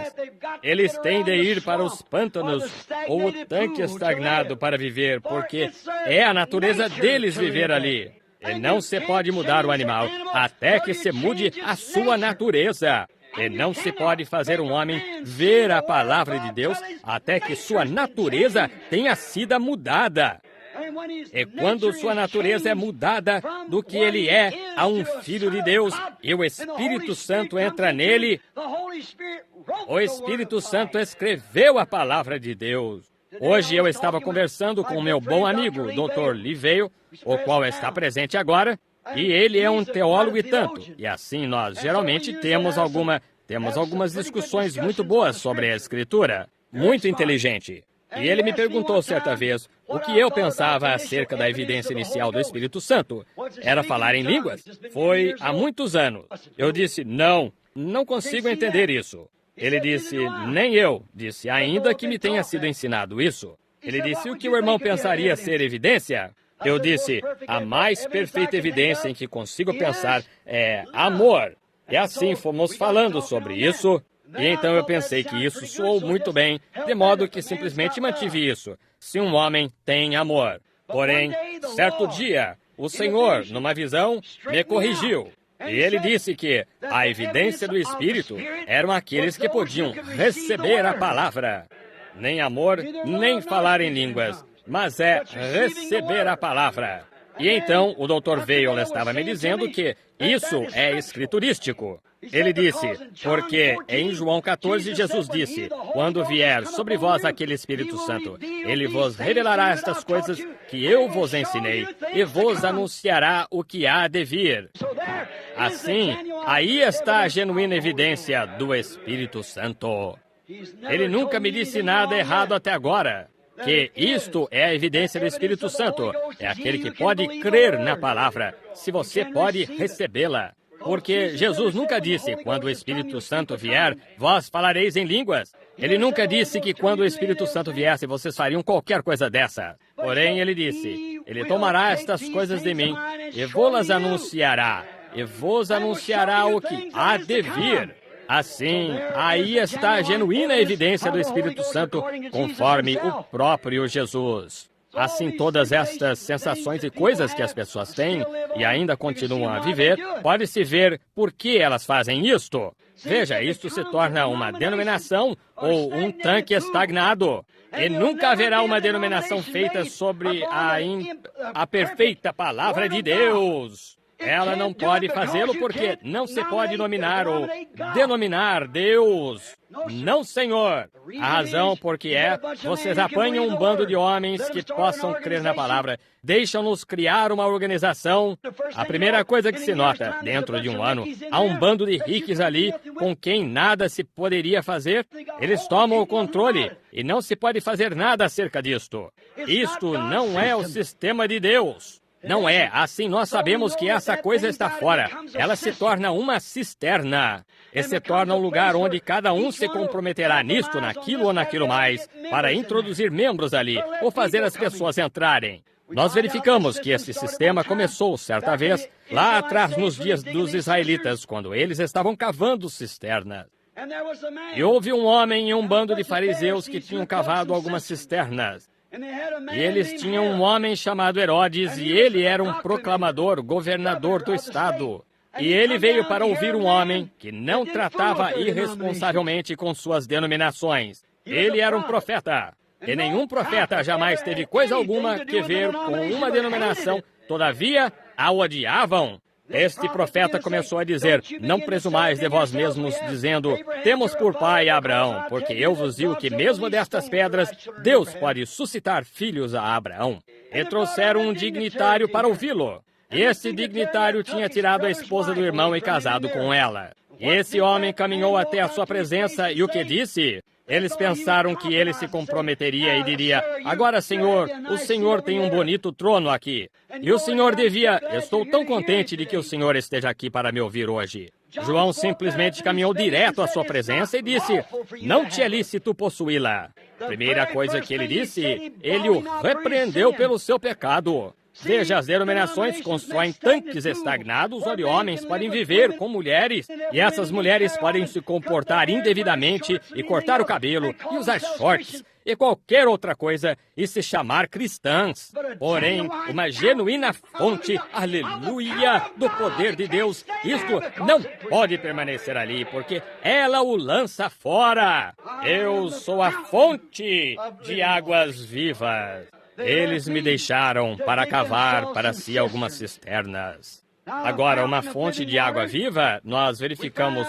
Eles têm de ir para os pântanos ou o tanque estagnado para viver, porque é a natureza deles viver ali. E não se pode mudar o animal até que se mude a sua natureza. E não se pode fazer um homem ver a palavra de Deus até que sua natureza tenha sido mudada. E quando sua natureza é mudada do que ele é a um filho de Deus, e o Espírito Santo entra nele, o Espírito Santo escreveu a palavra de Deus. Hoje eu estava conversando com o meu bom amigo, Dr. Liveo, o qual está presente agora, e ele é um teólogo e tanto. E assim nós geralmente temos algumas discussões muito boas sobre a Escritura, muito inteligente. E ele me perguntou certa vez o que eu pensava acerca da evidência inicial do Espírito Santo. Era falar em línguas? Foi há muitos anos. Eu disse, não consigo entender isso. Ele disse, nem eu. Disse, ainda que me tenha sido ensinado isso. Ele disse, o que o irmão pensaria ser evidência? Eu disse, a mais perfeita evidência em que consigo pensar é amor. E assim fomos falando sobre isso. E então eu pensei que isso soou muito bem, de modo que simplesmente mantive isso. Se um homem tem amor. Porém, certo dia, o Senhor, numa visão, me corrigiu. E ele disse que a evidência do Espírito eram aqueles que podiam receber a palavra. Nem amor, nem falar em línguas, mas é receber a palavra. E então o Dr. Vail estava me dizendo que isso é escriturístico. Ele disse, porque em João 14 Jesus disse, quando vier sobre vós aquele Espírito Santo, ele vos revelará estas coisas que eu vos ensinei e vos anunciará o que há de vir. Assim, aí está a genuína evidência do Espírito Santo. Ele nunca me disse nada errado até agora. Que isto é a evidência do Espírito Santo. É aquele que pode crer na palavra, se você pode recebê-la. Porque Jesus nunca disse, quando o Espírito Santo vier, vós falareis em línguas. Ele nunca disse que quando o Espírito Santo viesse, vocês fariam qualquer coisa dessa. Porém, ele disse, ele tomará estas coisas de mim e vos anunciará. E vos anunciará o que há de vir. Assim, aí está a genuína evidência do Espírito Santo, conforme o próprio Jesus. Assim, todas estas sensações e coisas que as pessoas têm e ainda continuam a viver, pode-se ver por que elas fazem isto. Veja, isto se torna uma denominação ou um tanque estagnado. E nunca haverá uma denominação feita sobre a perfeita palavra de Deus. Ela não pode fazê-lo porque não se pode nominar ou denominar Deus. Não, Senhor. A razão porque vocês apanham um bando de homens que possam crer na palavra. Deixam-nos criar uma organização. A primeira coisa que se nota, dentro de um ano, há um bando de ricos ali com quem nada se poderia fazer. Eles tomam o controle e não se pode fazer nada acerca disto. Isto não é o sistema de Deus. Não é. Assim nós sabemos que essa coisa está fora. Ela se torna uma cisterna. E se torna um lugar onde cada um se comprometerá nisto, naquilo ou naquilo mais, para introduzir membros ali, ou fazer as pessoas entrarem. Nós verificamos que esse sistema começou, certa vez, lá atrás nos dias dos israelitas, quando eles estavam cavando cisternas. E houve um homem e um bando de fariseus que tinham cavado algumas cisternas. E eles tinham um homem chamado Herodes, e ele era um proclamador, governador do estado. E ele veio para ouvir um homem que não tratava irresponsavelmente com suas denominações. Ele era um profeta. E nenhum profeta jamais teve coisa alguma que ver com uma denominação. Todavia, a odiavam. Este profeta começou a dizer: não presumais de vós mesmos, dizendo: temos por pai Abraão, porque eu vos digo que mesmo destas pedras, Deus pode suscitar filhos a Abraão. E trouxeram um dignitário para ouvi-lo. E esse dignitário tinha tirado a esposa do irmão e casado com ela. E esse homem caminhou até a sua presença e o que disse? Eles pensaram que ele se comprometeria e diria: agora, Senhor, o Senhor tem um bonito trono aqui. E o Senhor devia: estou tão contente de que o Senhor esteja aqui para me ouvir hoje. João simplesmente caminhou direto à sua presença e disse: não te é lícito possuí-la. Primeira coisa que ele disse, ele o repreendeu pelo seu pecado. Veja, as denominações constroem tanques estagnados onde homens podem viver com mulheres, e essas mulheres podem se comportar indevidamente e cortar o cabelo e usar shorts e qualquer outra coisa e se chamar cristãs. Porém, uma genuína fonte, aleluia, do poder de Deus, isto não pode permanecer ali, porque ela o lança fora. Eu sou a fonte de águas vivas. Eles me deixaram para cavar para si algumas cisternas. Agora, uma fonte de água viva, nós verificamos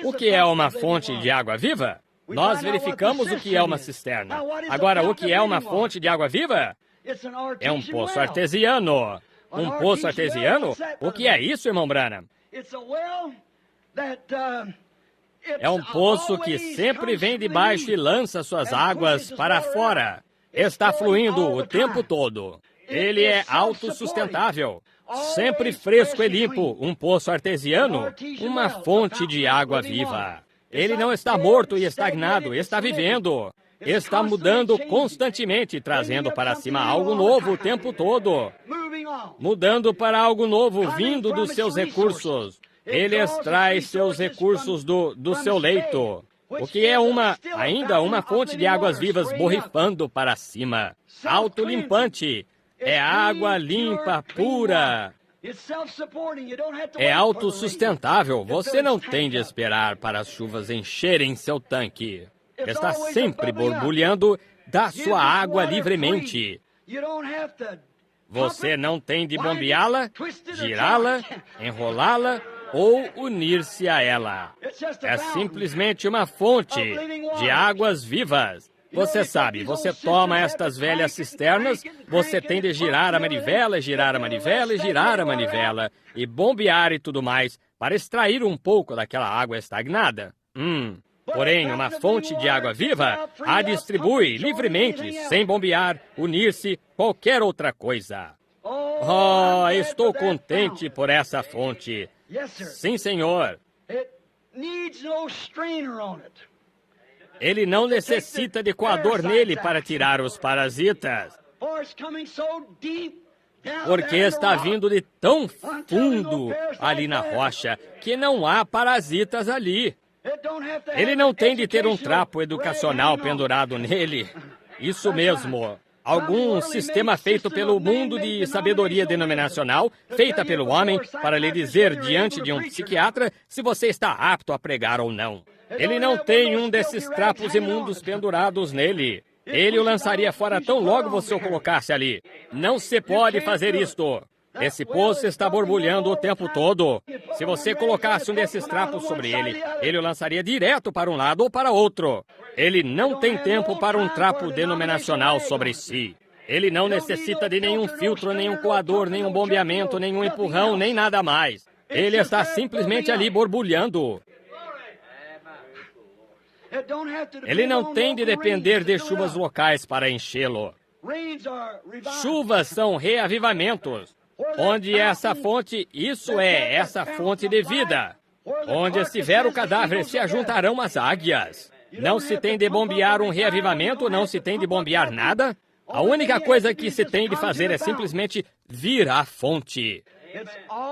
o que é uma fonte de água viva. Nós verificamos o que é uma cisterna. Agora, o que é uma fonte de água viva? É um poço artesiano. Um poço artesiano? O que é isso, irmão Branham? É um poço que sempre vem de baixo e lança suas águas para fora. Está fluindo o tempo todo. Ele é autossustentável, sempre fresco e limpo, um poço artesiano, uma fonte de água viva. Ele não está morto e estagnado, está vivendo. Está mudando constantemente, trazendo para cima algo novo o tempo todo. Mudando para algo novo, vindo dos seus recursos. Ele extrai seus recursos do seu leito. O que é ainda uma fonte de águas vivas borrifando para cima. Autolimpante. É água limpa, pura. É autossustentável. Você não tem de esperar para as chuvas encherem seu tanque. Está sempre borbulhando da sua água livremente. Você não tem de bombeá-la, girá-la, enrolá-la ou unir-se a ela. É simplesmente uma fonte de águas vivas. Você sabe, você toma estas velhas cisternas, você tem de girar a manivela, girar a manivela e girar a manivela, e bombear e tudo mais, para extrair um pouco daquela água estagnada. Porém, uma fonte de água viva a distribui livremente, sem bombear, unir-se, qualquer outra coisa. Oh, estou contente por essa fonte. Sim, Senhor. Ele não necessita de coador nele para tirar os parasitas, porque está vindo de tão fundo ali na rocha que não há parasitas ali. Ele não tem de ter um trapo educacional pendurado nele. Isso mesmo. Algum sistema feito pelo mundo de sabedoria denominacional, feita pelo homem, para lhe dizer diante de um psiquiatra se você está apto a pregar ou não. Ele não tem um desses trapos imundos pendurados nele. Ele o lançaria fora tão logo você o colocasse ali. Não se pode fazer isto. Esse poço está borbulhando o tempo todo. Se você colocasse um desses trapos sobre ele, ele o lançaria direto para um lado ou para outro. Ele não tem tempo para um trapo denominacional sobre si. Ele não necessita de nenhum filtro, nenhum coador, nenhum bombeamento, nenhum empurrão, nem nada mais. Ele está simplesmente ali borbulhando. Ele não tem de depender de chuvas locais para enchê-lo. Chuvas são reavivamentos. Onde essa fonte, isso é, essa fonte de vida. Onde estiver o cadáver, se ajuntarão as águias. Não se tem de bombear um reavivamento, não se tem de bombear nada. A única coisa que se tem de fazer é simplesmente vir à fonte.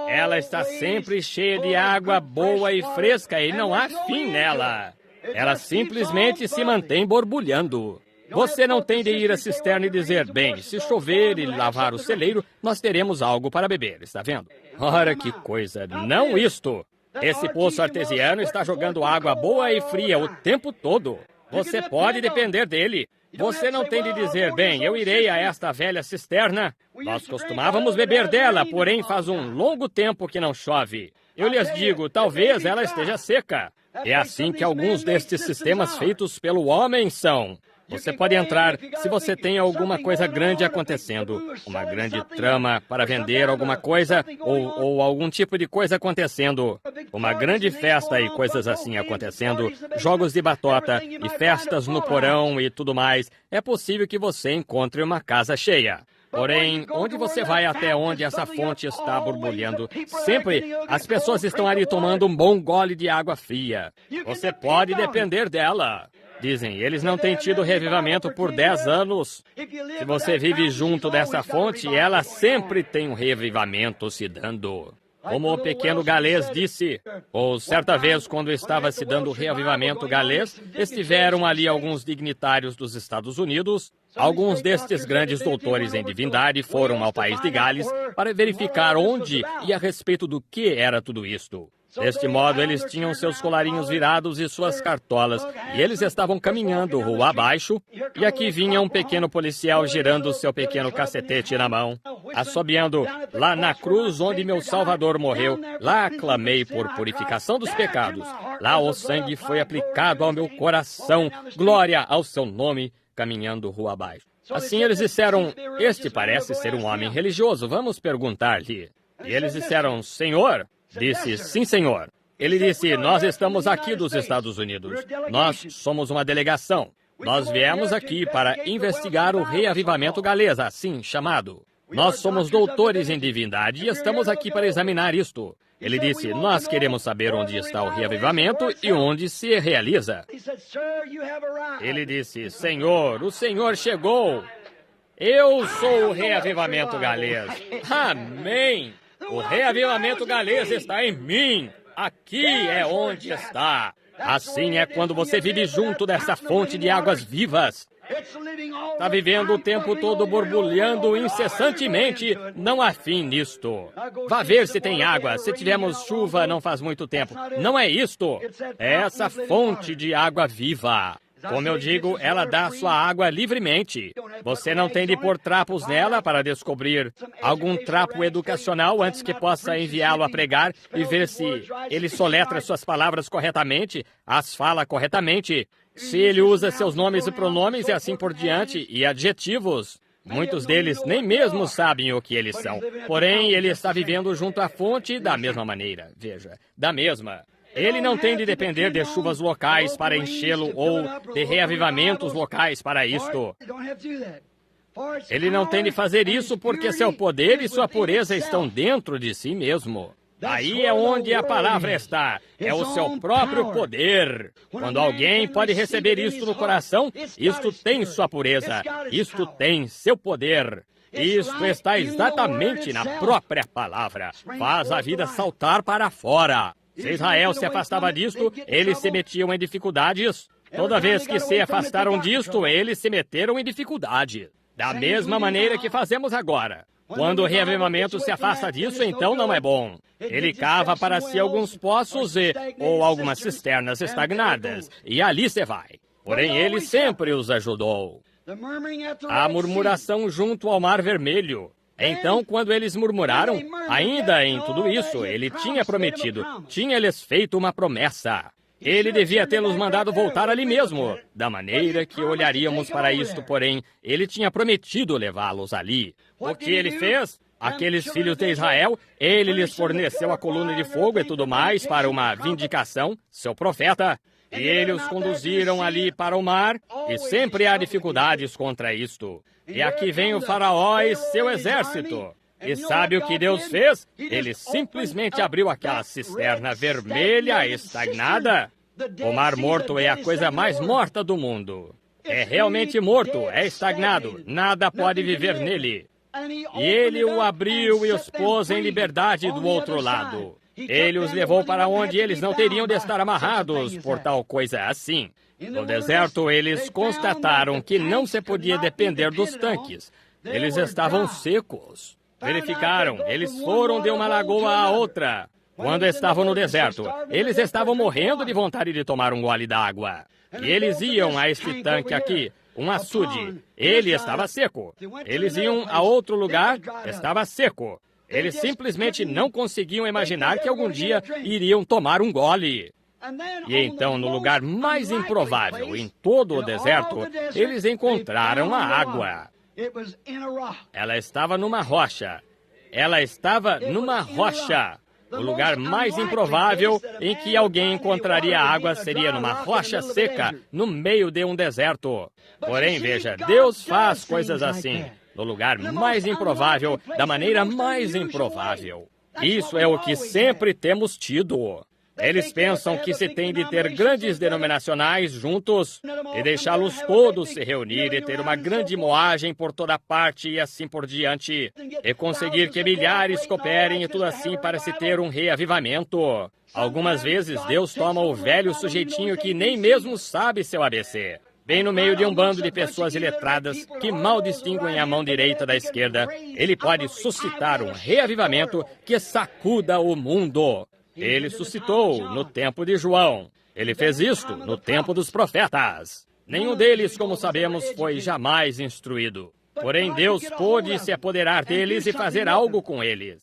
Ela está sempre cheia de água boa e fresca e não há fim nela. Ela simplesmente se mantém borbulhando. Você não tem de ir à cisterna e dizer, bem, se chover e lavar o celeiro, nós teremos algo para beber, está vendo? Ora, que coisa, não isto! Esse poço artesiano está jogando água boa e fria o tempo todo. Você pode depender dele. Você não tem de dizer, bem, eu irei a esta velha cisterna. Nós costumávamos beber dela, porém faz um longo tempo que não chove. Eu lhes digo, talvez ela esteja seca. É assim que alguns destes sistemas feitos pelo homem são. Você pode entrar se você tem alguma coisa grande acontecendo, uma grande trama para vender alguma coisa ou algum tipo de coisa acontecendo, uma grande festa e coisas assim acontecendo, jogos de batota e festas no porão e tudo mais. É possível que você encontre uma casa cheia. Porém, onde você vai até onde essa fonte está borbulhando, sempre as pessoas estão ali tomando um bom gole de água fria. Você pode depender dela. Dizem, eles não têm tido revivamento por 10 anos. Se você vive junto dessa fonte, ela sempre tem um revivamento se dando. Como o pequeno galês disse, ou certa vez, quando estava se dando o reavivamento galês, estiveram ali alguns dignitários dos Estados Unidos. Alguns destes grandes doutores em divindade foram ao país de Gales para verificar onde e a respeito do que era tudo isto. Deste modo, eles tinham seus colarinhos virados e suas cartolas, e eles estavam caminhando rua abaixo, e aqui vinha um pequeno policial girando seu pequeno cacetete na mão, assobiando, lá na cruz onde meu Salvador morreu, lá clamei por purificação dos pecados, lá o sangue foi aplicado ao meu coração, glória ao seu nome, caminhando rua abaixo. Assim eles disseram, este parece ser um homem religioso, vamos perguntar-lhe. E eles disseram, Senhor... Disse, sim, senhor. Ele disse, nós estamos aqui dos Estados Unidos. Nós somos uma delegação. Nós viemos aqui para investigar o reavivamento galês, assim chamado. Nós somos doutores em divindade e estamos aqui para examinar isto. Ele disse, nós queremos saber onde está o reavivamento e onde se realiza. Ele disse, Senhor, o Senhor chegou. Eu sou o reavivamento galês. Amém. O reavivamento galês está em mim. Aqui é onde está. Assim é quando você vive junto dessa fonte de águas vivas. Está vivendo o tempo todo borbulhando incessantemente. Não há fim nisto. Vá ver se tem água. Se tivermos chuva não faz muito tempo. Não é isto. É essa fonte de água viva. Como eu digo, ela dá sua água livremente. Você não tem de pôr trapos nela para descobrir algum trapo educacional antes que possa enviá-lo a pregar e ver se ele soletra suas palavras corretamente, as fala corretamente, se ele usa seus nomes e pronomes e assim por diante, e adjetivos. Muitos deles nem mesmo sabem o que eles são. Porém, ele está vivendo junto à fonte da mesma maneira. Veja, da mesma. Ele não tem de depender de chuvas locais para enchê-lo ou de reavivamentos locais para isto. Ele não tem de fazer isso porque seu poder e sua pureza estão dentro de si mesmo. Aí é onde a palavra está. É o seu próprio poder. Quando alguém pode receber isto no coração, isto tem sua pureza. Isto tem seu poder. Isto está exatamente na própria palavra. Faz a vida saltar para fora. Se Israel se afastava disto, eles se metiam em dificuldades. Toda vez que se afastaram disto, eles se meteram em dificuldade. Da mesma maneira que fazemos agora. Quando o reavivamento se afasta disso, então não é bom. Ele cava para si alguns poços ou algumas cisternas estagnadas, e ali se vai. Porém, ele sempre os ajudou. A murmuração junto ao Mar Vermelho. Então, quando eles murmuraram, ainda em tudo isso, ele tinha prometido, tinha-lhes feito uma promessa. Ele devia tê-los mandado voltar ali mesmo. Da maneira que olharíamos para isto, porém, ele tinha prometido levá-los ali. O que ele fez? Aqueles filhos de Israel, ele lhes forneceu a coluna de fogo e tudo mais para uma vindicação, seu profeta. E ele os conduziram ali para o mar, e sempre há dificuldades contra isto. E aqui vem o faraó e seu exército. E sabe o que Deus fez? Ele simplesmente abriu aquela cisterna vermelha estagnada. O Mar Morto é a coisa mais morta do mundo. É realmente morto, é estagnado, nada pode viver nele. E ele o abriu e os pôs em liberdade do outro lado. Ele os levou para onde eles não teriam de estar amarrados por tal coisa assim. No deserto, eles constataram que não se podia depender dos tanques. Eles estavam secos. Verificaram, eles foram de uma lagoa a outra. Quando estavam no deserto, eles estavam morrendo de vontade de tomar um gole d'água. E eles iam a este tanque aqui, um açude. Ele estava seco. Eles iam a outro lugar, estava seco. Eles simplesmente não conseguiam imaginar que algum dia iriam tomar um gole. E então, no lugar mais improvável em todo o deserto, eles encontraram a água. Ela estava numa rocha. Ela estava numa rocha. O lugar mais improvável em que alguém encontraria água seria numa rocha seca, no meio de um deserto. Porém, veja, Deus faz coisas assim, no lugar mais improvável, da maneira mais improvável. Isso é o que sempre temos tido. Eles pensam que se tem de ter grandes denominacionais juntos e deixá-los todos se reunir e ter uma grande moagem por toda parte e assim por diante, e conseguir que milhares cooperem e tudo assim para se ter um reavivamento. Algumas vezes Deus toma o velho sujeitinho que nem mesmo sabe seu ABC. Bem no meio de um bando de pessoas iletradas que mal distinguem a mão direita da esquerda, ele pode suscitar um reavivamento que sacuda o mundo. Ele suscitou no tempo de João. Ele fez isto no tempo dos profetas. Nenhum deles, como sabemos, foi jamais instruído. Porém, Deus pôde se apoderar deles e fazer algo com eles.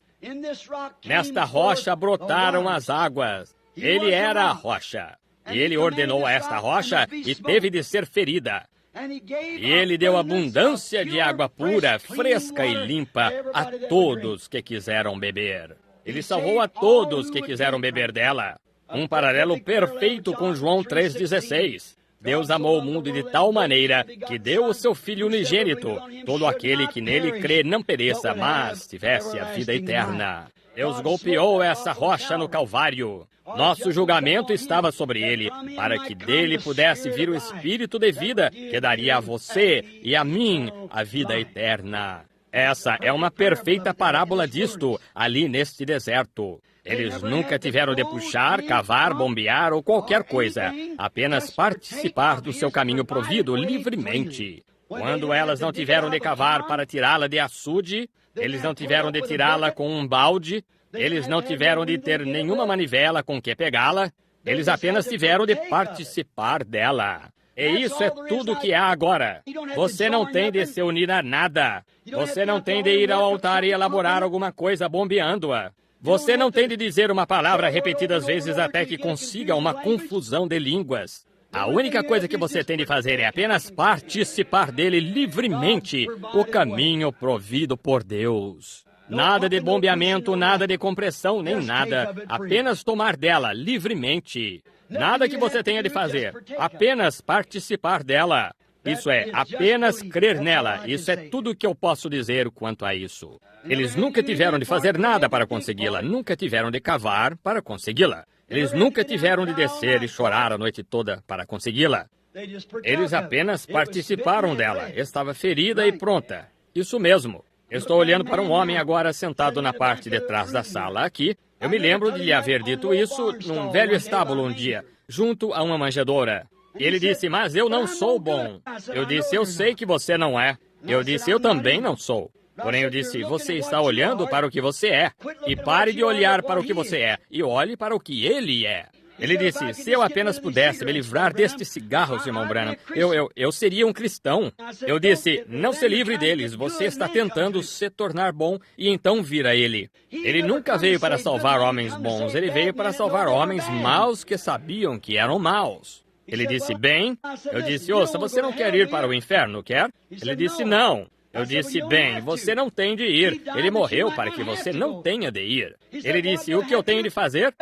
Nesta rocha brotaram as águas. Ele era a rocha. E ele ordenou a esta rocha e teve de ser ferida. E ele deu abundância de água pura, fresca e limpa a todos que quiseram beber. Ele salvou a todos que quiseram beber dela. Um paralelo perfeito com João 3,16. Deus amou o mundo de tal maneira que deu o seu Filho unigênito. Todo aquele que nele crê não pereça, mas tivesse a vida eterna. Deus golpeou essa rocha no Calvário. Nosso julgamento estava sobre ele, para que dele pudesse vir o Espírito de vida, que daria a você e a mim a vida eterna. Essa é uma perfeita parábola disto, ali neste deserto. Eles nunca tiveram de puxar, cavar, bombear ou qualquer coisa. Apenas participar do seu caminho provido livremente. Quando elas não tiveram de cavar para tirá-la de açude, eles não tiveram de tirá-la com um balde, eles não tiveram de ter nenhuma manivela com que pegá-la, eles apenas tiveram de participar dela. E isso é tudo que há agora. Você não tem de se unir a nada. Você não tem de ir ao altar e elaborar alguma coisa bombeando-a. Você não tem de dizer uma palavra repetidas vezes até que consiga uma confusão de línguas. A única coisa que você tem de fazer é apenas participar dele livremente, o caminho provido por Deus. Nada de bombeamento, nada de compressão, nem nada. Apenas tomar dela livremente. Nada que você tenha de fazer, apenas participar dela. Isso é, apenas crer nela. Isso é tudo o que eu posso dizer quanto a isso. Eles nunca tiveram de fazer nada para consegui-la, nunca tiveram de cavar para consegui-la. Eles nunca tiveram de descer e chorar a noite toda para consegui-la. Eles apenas participaram dela. Estava ferida e pronta. Isso mesmo. Estou olhando para um homem agora sentado na parte de trás da sala aqui. Eu me lembro de lhe haver dito isso num velho estábulo um dia, junto a uma manjedoura. Ele disse, mas eu não sou bom. Eu disse, eu sei que você não é. Eu disse, eu também não sou. Porém, eu disse, você está olhando para o que você é. E pare de olhar para o que você é. E olhe para o que ele é. Ele disse, se eu apenas pudesse me livrar destes cigarros, irmão Branham, eu seria um cristão. Eu disse, não se livre deles, você está tentando se tornar bom e então vira ele. Ele nunca veio para salvar homens bons, ele veio para salvar homens maus que sabiam que eram maus. Ele disse, bem, eu disse, ouça, você não quer ir para o inferno, quer? Ele disse, não. Eu disse, bem, você não tem de ir. Ele morreu para que você não tenha de ir. Ele disse, o que eu tenho de fazer?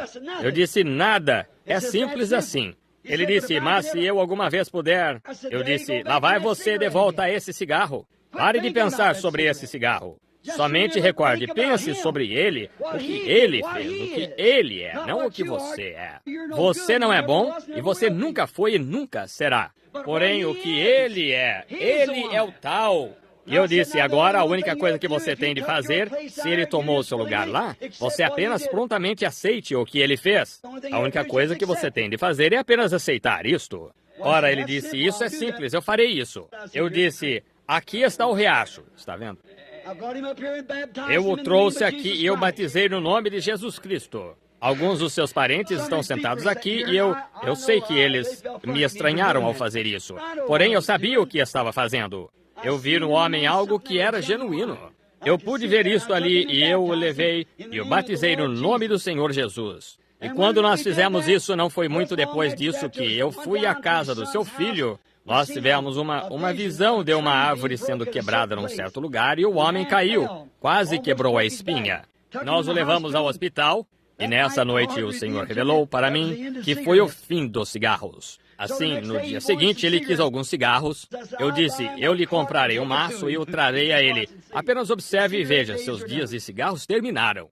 Eu disse, nada. É simples assim. Ele disse, mas se eu alguma vez puder... Eu disse, lá vai você de volta a esse cigarro. Pare de pensar sobre esse cigarro. Somente recorde, pense sobre ele, o que ele fez, o que ele é, não o que você é. Você não é bom e você nunca foi e nunca será. Porém, o que ele é o tal. E eu disse, agora a única coisa que você tem de fazer, se ele tomou o seu lugar lá, você apenas prontamente aceite o que ele fez. A única coisa que você tem de fazer é apenas aceitar isto. Ora, ele disse, isso é simples, eu farei isso. Eu disse, aqui está o riacho, está vendo? Eu o trouxe aqui e eu batizei no nome de Jesus Cristo. Alguns dos seus parentes estão sentados aqui e eu sei que eles me estranharam ao fazer isso. Porém, eu sabia o que estava fazendo. Eu vi no homem algo que era genuíno. Eu pude ver isto ali e eu o levei e eu batizei no nome do Senhor Jesus. E quando nós fizemos isso, não foi muito depois disso que eu fui à casa do seu filho. Nós tivemos uma visão de uma árvore sendo quebrada num certo lugar e o homem caiu, quase quebrou a espinha. Nós o levamos ao hospital e nessa noite o Senhor revelou para mim que foi o fim dos cigarros. Assim, no dia seguinte, ele quis alguns cigarros. Eu disse, eu lhe comprarei um maço e o trarei a ele. Apenas observe e veja, seus dias de cigarros terminaram.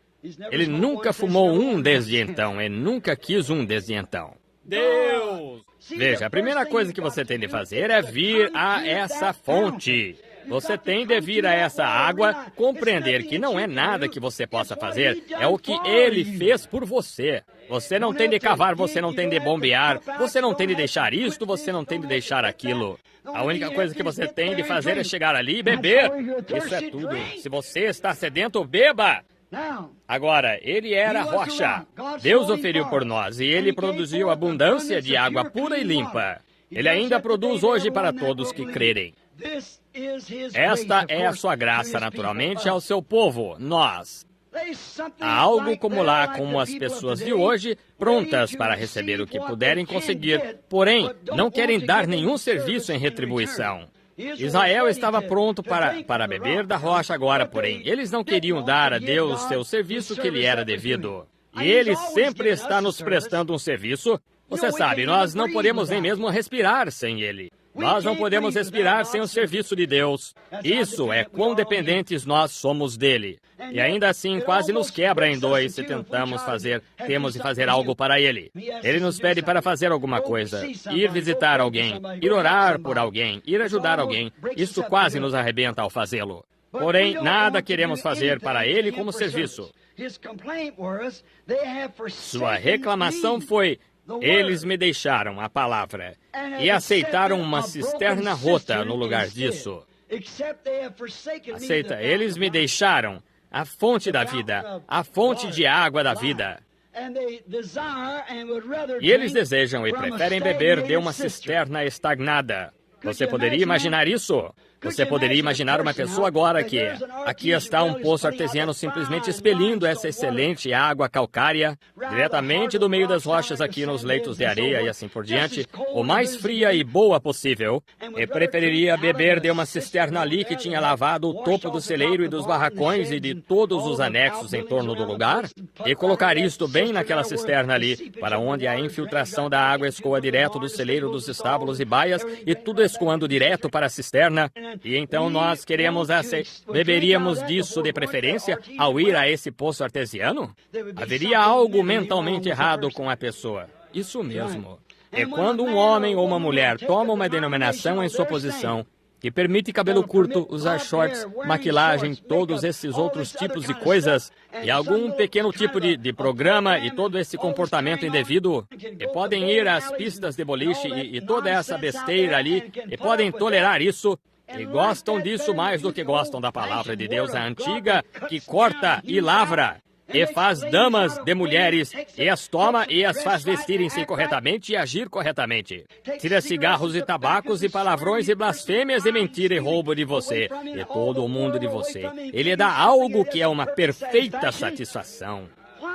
Ele nunca fumou um desde então, e nunca quis um desde então. Deus! Veja, a primeira coisa que você tem de fazer é vir a essa fonte. Você tem de vir a essa água, compreender que não é nada que você possa fazer, é o que ele fez por você. Você não tem de cavar, você não tem de bombear, você não tem de deixar isto, você não tem de deixar aquilo. A única coisa que você tem de fazer é chegar ali e beber. Isso é tudo. Se você está sedento, beba. Agora, ele era a rocha. Deus o feriu por nós e ele produziu abundância de água pura e limpa. Ele ainda produz hoje para todos que crerem. Esta é a sua graça, naturalmente, ao seu povo, nós. Há algo como lá, como as pessoas de hoje, prontas para receber o que puderem conseguir, porém, não querem dar nenhum serviço em retribuição. Israel estava pronto para beber da rocha agora, porém, eles não queriam dar a Deus seu serviço que lhe era devido. E ele sempre está nos prestando um serviço. Você sabe, nós não podemos nem mesmo respirar sem ele. Nós não podemos respirar sem o serviço de Deus. Isso é quão dependentes nós somos dele. E ainda assim, quase nos quebra em dois se temos de fazer algo para ele. Ele nos pede para fazer alguma coisa, ir visitar alguém, ir orar por alguém, ir ajudar alguém. Isso quase nos arrebenta ao fazê-lo. Porém, nada queremos fazer para ele como serviço. Sua reclamação foi: eles me deixaram a palavra e aceitaram uma cisterna rota no lugar disso. Aceita, eles me deixaram a fonte da vida, a fonte de água da vida. E eles desejam e preferem beber de uma cisterna estagnada. Você poderia imaginar isso? Você poderia imaginar uma pessoa agora que aqui está um poço artesiano simplesmente expelindo essa excelente água calcária diretamente do meio das rochas aqui nos leitos de areia e assim por diante, o mais fria e boa possível, e preferiria beber de uma cisterna ali que tinha lavado o topo do celeiro e dos barracões e de todos os anexos em torno do lugar, e colocar isto bem naquela cisterna ali, para onde a infiltração da água escoa direto do celeiro, dos estábulos e baias, e tudo escoando direto para a cisterna. E então nós beberíamos disso de preferência ao ir a esse poço artesiano? Haveria algo mentalmente errado com a pessoa. Isso mesmo. É quando um homem ou uma mulher toma uma denominação em sua posição que permite cabelo curto, usar shorts, maquilagem, todos esses outros tipos de coisas, e algum pequeno tipo de programa e todo esse comportamento indevido, e podem ir às pistas de boliche e toda essa besteira ali, e podem tolerar isso, e gostam disso mais do que gostam da palavra de Deus, a antiga, que corta e lavra. e faz damas de mulheres, e as toma e as faz vestirem-se corretamente e agir corretamente. Tira cigarros e tabacos e palavrões e blasfêmias e mentira e roubo de você, e todo o mundo de você. Ele dá algo que é uma perfeita satisfação.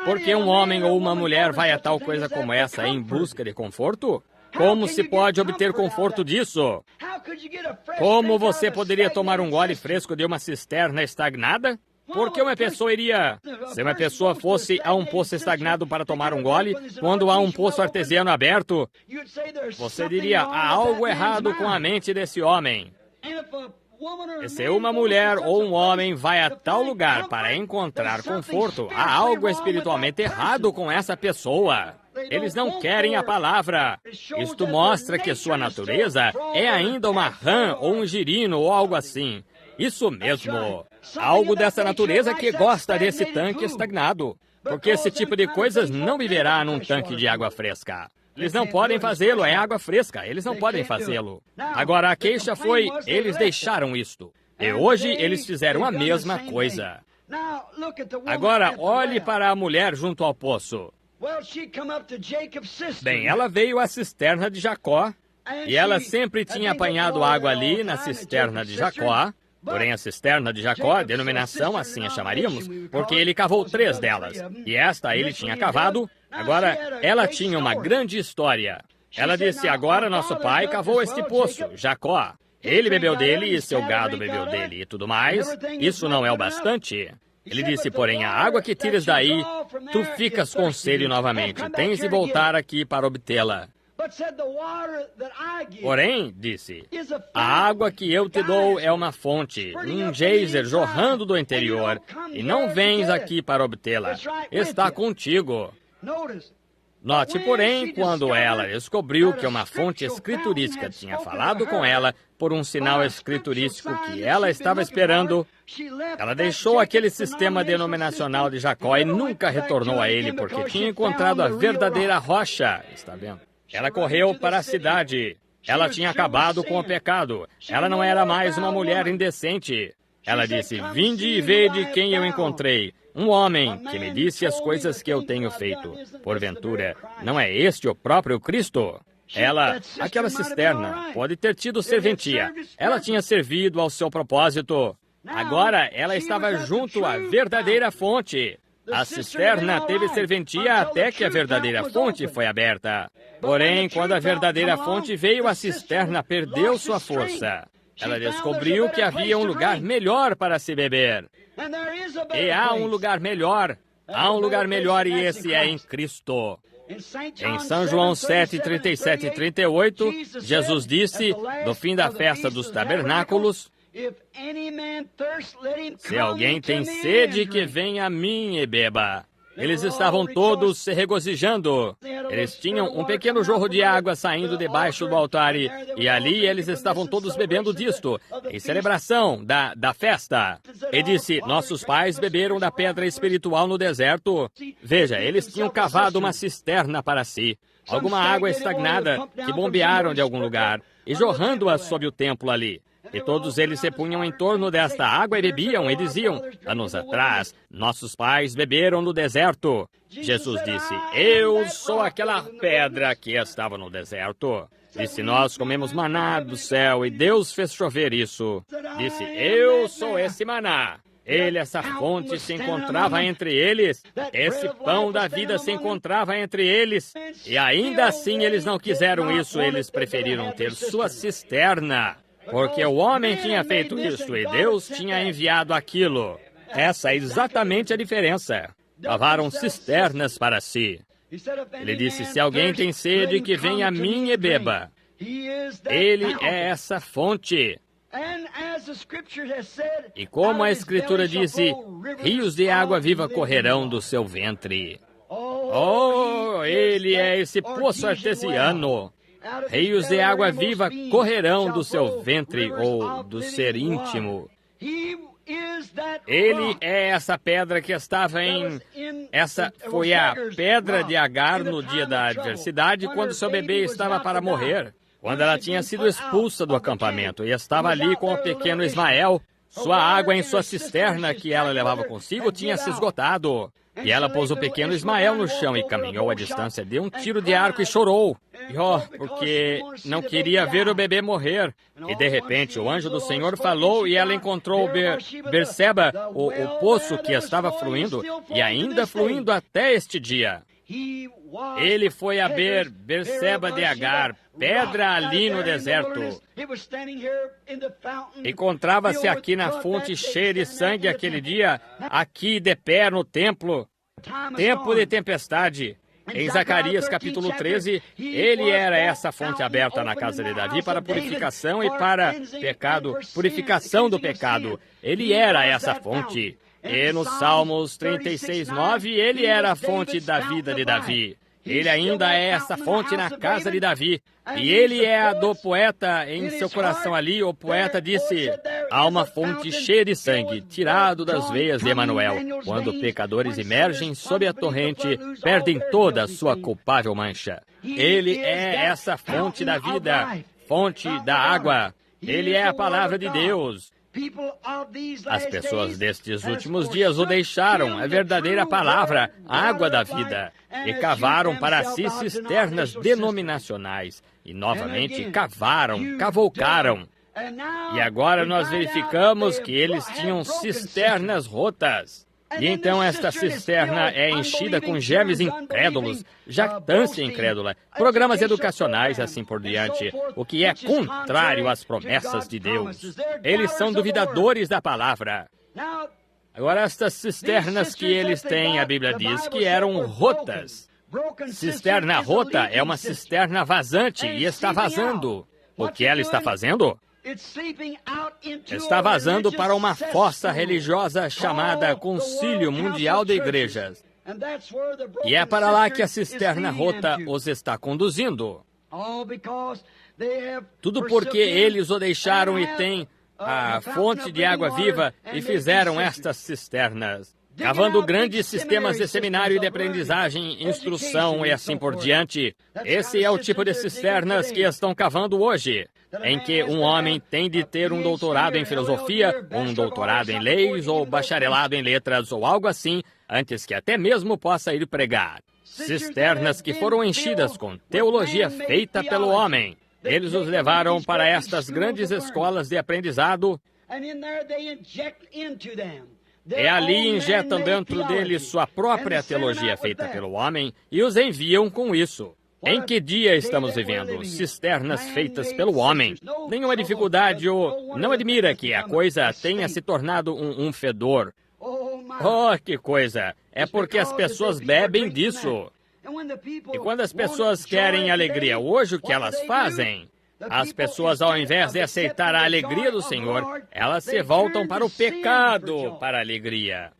Porque um homem ou uma mulher vai a tal coisa como essa em busca de conforto? Como se pode obter conforto disso? Como você poderia tomar um gole fresco de uma cisterna estagnada? Porque uma pessoa iria... Se uma pessoa fosse a um poço estagnado para tomar um gole, quando há um poço artesiano aberto, você diria, há algo errado com a mente desse homem. E se uma mulher ou um homem vai a tal lugar para encontrar conforto, há algo espiritualmente errado com essa pessoa. Eles não querem a palavra. Isto mostra que sua natureza é ainda uma rã ou um girino ou algo assim. Isso mesmo. Algo dessa natureza que gosta desse tanque estagnado. Porque esse tipo de coisas não viverá num tanque de água fresca. Eles não podem fazê-lo, é água fresca. Eles não podem fazê-lo. Agora, a queixa foi, eles deixaram isto. E hoje eles fizeram a mesma coisa. Agora, olhe para a mulher junto ao poço. Bem, ela veio à cisterna de Jacó, e ela sempre tinha apanhado água ali na cisterna de Jacó. Porém, a cisterna de Jacó, denominação assim a chamaríamos, porque ele cavou 3 delas. E esta ele tinha cavado. Agora, ela tinha uma grande história. Ela disse, agora nosso pai cavou este poço, Jacó. Ele bebeu dele e seu gado bebeu dele e tudo mais. Isso não é o bastante. Ele disse, porém, a água que tiras daí, tu ficas com sede novamente. Tens de voltar aqui para obtê-la. Porém, disse, a água que eu te dou é uma fonte, um geyser jorrando do interior, e não vens aqui para obtê-la. Está contigo. Note, porém, quando ela descobriu que uma fonte escriturística tinha falado com ela por um sinal escriturístico que ela estava esperando, ela deixou aquele sistema denominacional de Jacó e nunca retornou a ele porque tinha encontrado a verdadeira rocha. Está vendo? Ela correu para a cidade. Ela tinha acabado com o pecado. Ela não era mais uma mulher indecente. Ela disse, vinde e vede quem eu encontrei. Um homem que me disse as coisas que eu tenho feito. Porventura, não é este o próprio Cristo? Ela, aquela cisterna, pode ter tido serventia. Ela tinha servido ao seu propósito. Agora, ela estava junto à verdadeira fonte. A cisterna teve serventia até que a verdadeira fonte foi aberta. Porém, quando a verdadeira fonte veio, a cisterna perdeu sua força. Ela descobriu que havia um lugar melhor para se beber. E há um lugar melhor. Há um lugar melhor e esse é em Cristo. Em São João 7, 37 e 38, Jesus disse, no fim da festa dos tabernáculos, se alguém tem sede, que venha a mim e beba. Eles estavam todos se regozijando. Eles tinham um pequeno jorro de água saindo debaixo do altar e ali eles estavam todos bebendo disto, em celebração da festa. E disse, nossos pais beberam da pedra espiritual no deserto. Veja, eles tinham cavado uma cisterna para si, alguma água estagnada que bombearam de algum lugar e jorrando-a sob o templo ali. E todos eles se punham em torno desta água e bebiam, e diziam, anos atrás, nossos pais beberam no deserto. Jesus disse, eu sou aquela pedra que estava no deserto. Disse, nós comemos maná do céu, e Deus fez chover isso. Disse, eu sou esse maná. Ele, essa fonte, se encontrava entre eles. Esse pão da vida se encontrava entre eles. E ainda assim eles não quiseram isso, eles preferiram ter sua cisterna. Porque o homem tinha feito isso e Deus tinha enviado aquilo. Essa é exatamente a diferença. Cavaram cisternas para si. Ele disse, se alguém tem sede, que venha a mim e beba. Ele é essa fonte. E como a Escritura disse, rios de água viva correrão do seu ventre. Oh, ele é esse poço artesiano. Rios de água viva correrão do seu ventre ou do ser íntimo. Ele é essa pedra que estava em... Essa foi a pedra de Agar no dia da adversidade, quando seu bebê estava para morrer. Quando ela tinha sido expulsa do acampamento e estava ali com o pequeno Ismael, sua água em sua cisterna que ela levava consigo tinha se esgotado. E ela pôs o pequeno Ismael no chão e caminhou a distância, deu um tiro de arco e chorou. Porque não queria ver o bebê morrer. E de repente o anjo do Senhor falou e ela encontrou Berseba, o poço que estava fluindo e ainda fluindo até este dia. Ele foi a Berseba de Agar, pedra ali no deserto. Encontrava-se aqui na fonte cheia de sangue aquele dia, aqui de pé no templo, tempo de tempestade. Em Zacarias capítulo 13, ele era essa fonte aberta na casa de Davi para purificação e para pecado, purificação do pecado. Ele era essa fonte. E no Salmos 36:9, ele era a fonte da vida de Davi. Ele ainda é essa fonte na casa de Davi. E ele é a do poeta em seu coração ali. O poeta disse: há uma fonte cheia de sangue, tirado das veias de Emanuel. Quando pecadores emergem sob a torrente, perdem toda a sua culpável mancha. Ele é essa fonte da vida, fonte da água. Ele é a palavra de Deus. As pessoas destes últimos dias o deixaram, a verdadeira palavra, a água da vida, e cavaram para si cisternas denominacionais. E novamente cavoucaram. E agora nós verificamos que eles tinham cisternas rotas. E então esta cisterna é enchida com germes incrédulos, jactância incrédula, programas educacionais e assim por diante, o que é contrário às promessas de Deus. Eles são duvidadores da palavra. Agora, estas cisternas que eles têm, a Bíblia diz que eram rotas. Cisterna rota é uma cisterna vazante e está vazando. O que ela está fazendo? Está vazando para uma fossa religiosa chamada Concílio Mundial de Igrejas. E é para lá que a cisterna rota os está conduzindo. Tudo porque eles o deixaram e têm a fonte de água viva e fizeram estas cisternas, cavando grandes sistemas de seminário e de aprendizagem, instrução e assim por diante. Esse é o tipo de cisternas que estão cavando hoje, em que um homem tem de ter um doutorado em filosofia, um doutorado em leis ou bacharelado em letras ou algo assim, antes que até mesmo possa ir pregar. Cisternas que foram enchidas com teologia feita pelo homem. Eles os levaram para estas grandes escolas de aprendizado. E ali injetam dentro deles sua própria teologia feita pelo homem e os enviam com isso. Em que dia estamos vivendo? Cisternas feitas pelo homem. Nenhuma dificuldade ou não admira que a coisa tenha se tornado um fedor. Oh, que coisa! É porque as pessoas bebem disso. E quando as pessoas querem alegria hoje, o que elas fazem? As pessoas, ao invés de aceitar a alegria do Senhor, elas se voltam para o pecado, para a alegria.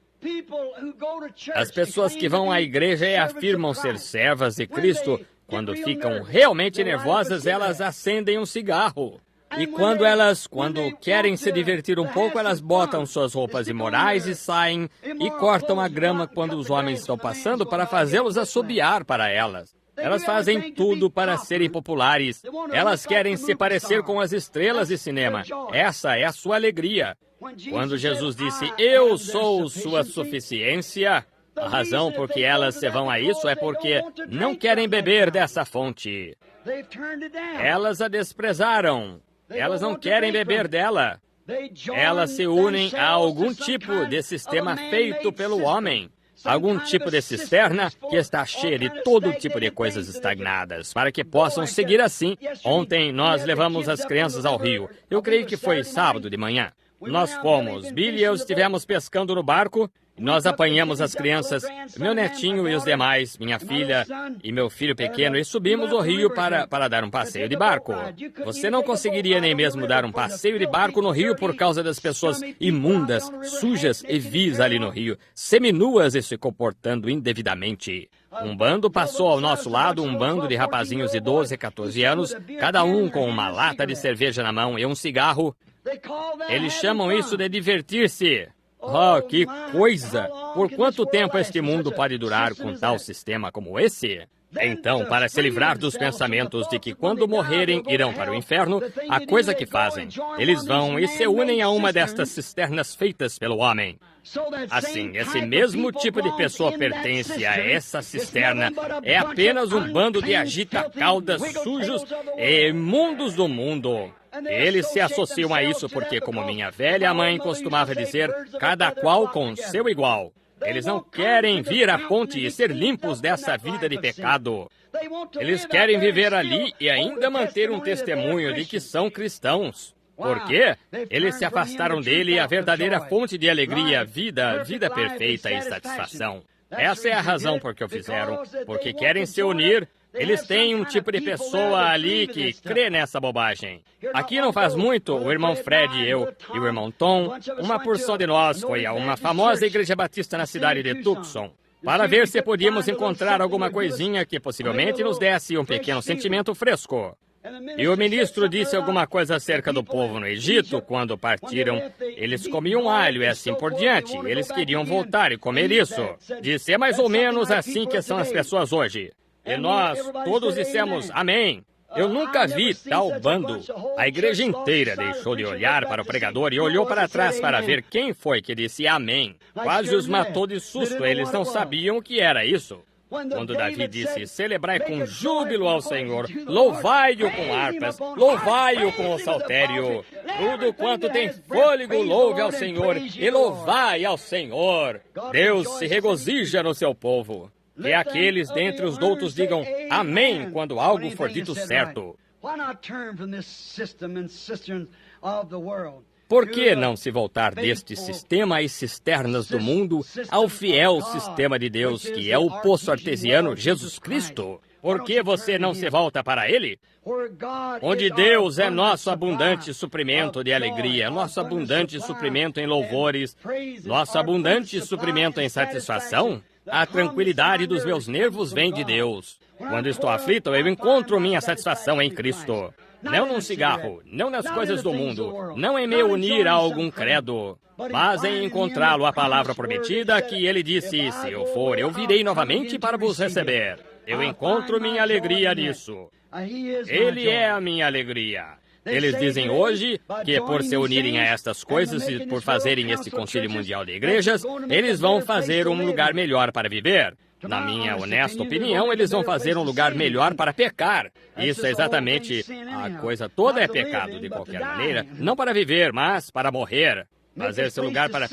As pessoas que vão à igreja e afirmam ser servas de Cristo, quando ficam realmente nervosas, elas acendem um cigarro. E quando querem se divertir um pouco, elas botam suas roupas imorais e saem e cortam a grama quando os homens estão passando para fazê-los assobiar para elas. Elas fazem tudo para serem populares. Elas querem se parecer com as estrelas de cinema. Essa é a sua alegria. Quando Jesus disse, eu sou sua suficiência, a razão por que elas se vão a isso é porque não querem beber dessa fonte. Elas a desprezaram. Elas não querem beber dela. Elas se unem a algum tipo de sistema feito pelo homem. Algum tipo de cisterna que está cheia de todo tipo de coisas estagnadas, para que possam seguir assim. Ontem nós levamos as crianças ao rio. Eu creio que foi sábado de manhã. Nós fomos, Billy e eu estivemos pescando no barco, nós apanhamos as crianças, meu netinho e os demais, minha filha e meu filho pequeno, e subimos o rio para dar um passeio de barco. Você não conseguiria nem mesmo dar um passeio de barco no rio por causa das pessoas imundas, sujas e vis ali no rio, seminuas e se comportando indevidamente. Um bando passou ao nosso lado, um bando de rapazinhos de 12 a 14 anos, cada um com uma lata de cerveja na mão e um cigarro. Eles chamam isso de divertir-se. Oh, que coisa! Por quanto tempo este mundo pode durar com tal sistema como esse? Então, para se livrar dos pensamentos de que quando morrerem irão para o inferno, a coisa que fazem, eles vão e se unem a uma destas cisternas feitas pelo homem. Assim, esse mesmo tipo de pessoa pertence a essa cisterna. É apenas um bando de agita-caudas sujos e imundos do mundo. Eles se associam a isso porque, como minha velha mãe costumava dizer, cada qual com seu igual. Eles não querem vir à fonte e ser limpos dessa vida de pecado. Eles querem viver ali e ainda manter um testemunho de que são cristãos. Por quê? Eles se afastaram dele e a verdadeira fonte de alegria, vida perfeita e satisfação. Essa é a razão por que o fizeram, porque querem se unir. Eles têm um tipo de pessoa ali que crê nessa bobagem. Aqui não faz muito, o irmão Fred e eu, e o irmão Tom, uma porção de nós foi a uma famosa igreja batista na cidade de Tucson, para ver se podíamos encontrar alguma coisinha que possivelmente nos desse um pequeno sentimento fresco. E o ministro disse alguma coisa acerca do povo no Egito. Quando partiram, eles comiam alho e assim por diante. Eles queriam voltar e comer isso. Disse, é mais ou menos assim que são as pessoas hoje. E nós todos dissemos, amém. Eu nunca vi tal bando. A igreja inteira deixou de olhar para o pregador e olhou para trás para ver quem foi que disse amém. Quase os matou de susto, eles não sabiam o que era isso. Quando Davi disse, celebrai com júbilo ao Senhor, louvai-o com harpas, louvai-o com o saltério. Tudo quanto tem fôlego, louve ao Senhor e louvai ao Senhor. Deus se regozija no seu povo. Que aqueles dentre os doutos digam amém quando algo for dito certo. Por que não se voltar deste sistema e cisternas do mundo ao fiel sistema de Deus, que é o poço artesiano Jesus Cristo? Por que você não se volta para Ele? Onde Deus é nosso abundante suprimento de alegria, nosso abundante suprimento em louvores, nosso abundante suprimento em satisfação, a tranquilidade dos meus nervos vem de Deus. Quando estou aflito, eu encontro minha satisfação em Cristo. Não num cigarro, não nas coisas do mundo, não em me unir a algum credo, mas em encontrá-lo a palavra prometida que ele disse, se eu for, eu virei novamente para vos receber. Eu encontro minha alegria nisso. Ele é a minha alegria. Eles dizem hoje que por se unirem a estas coisas e por fazerem esse concílio mundial de igrejas, eles vão fazer um lugar melhor para viver. Na minha honesta opinião, eles vão fazer um lugar melhor para pecar. Isso é exatamente, a coisa toda é pecado de qualquer maneira, não para viver, mas para morrer. Fazer esse lugar para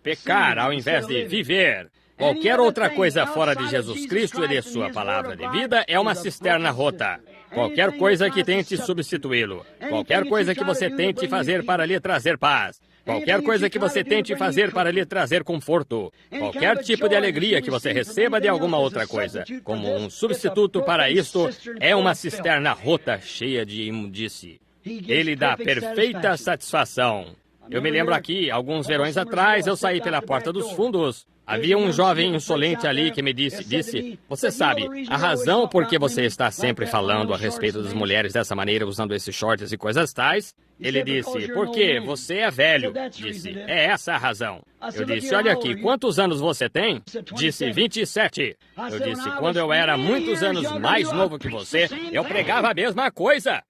pecar ao invés de viver. Qualquer outra coisa fora de Jesus Cristo e de sua palavra de vida é uma cisterna rota. Qualquer coisa que tente substituí-lo. Qualquer coisa que você tente fazer para lhe trazer paz. Qualquer coisa que você tente fazer para lhe trazer conforto. Qualquer tipo de alegria que você receba de alguma outra coisa, como um substituto para isto, é uma cisterna rota, cheia de imundície. Ele dá perfeita satisfação. Eu me lembro aqui, alguns verões atrás, eu saí pela porta dos fundos. Havia um jovem insolente ali que me disse, você sabe, a razão por que você está sempre falando a respeito das mulheres dessa maneira, usando esses shorts e coisas tais? Ele disse, porque você é velho. Disse, é essa a razão. Eu disse, olha aqui, quantos anos você tem? Disse, 27. Eu disse, quando eu era muitos anos mais novo que você, eu pregava a mesma coisa.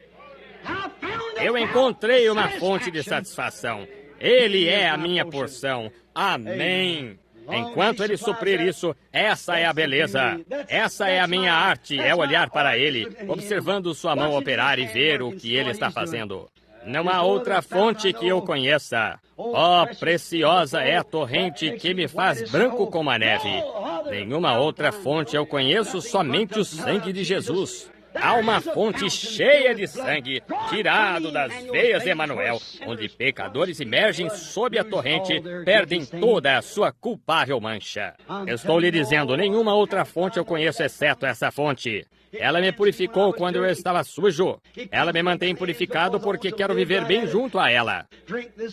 Eu encontrei uma fonte de satisfação. Ele é a minha porção. Amém. Enquanto Ele suprir isso, essa é a beleza. Essa é a minha arte, é olhar para Ele, observando sua mão operar e ver o que Ele está fazendo. Não há outra fonte que eu conheça. Oh, preciosa é a torrente que me faz branco como a neve. Nenhuma outra fonte eu conheço, somente o sangue de Jesus. Há uma fonte cheia de sangue, tirado das veias de Emanuel, onde pecadores emergem sob a torrente, perdem toda a sua culpável mancha. Estou lhe dizendo, nenhuma outra fonte eu conheço exceto essa fonte. Ela me purificou quando eu estava sujo. Ela me mantém purificado porque quero viver bem junto a ela.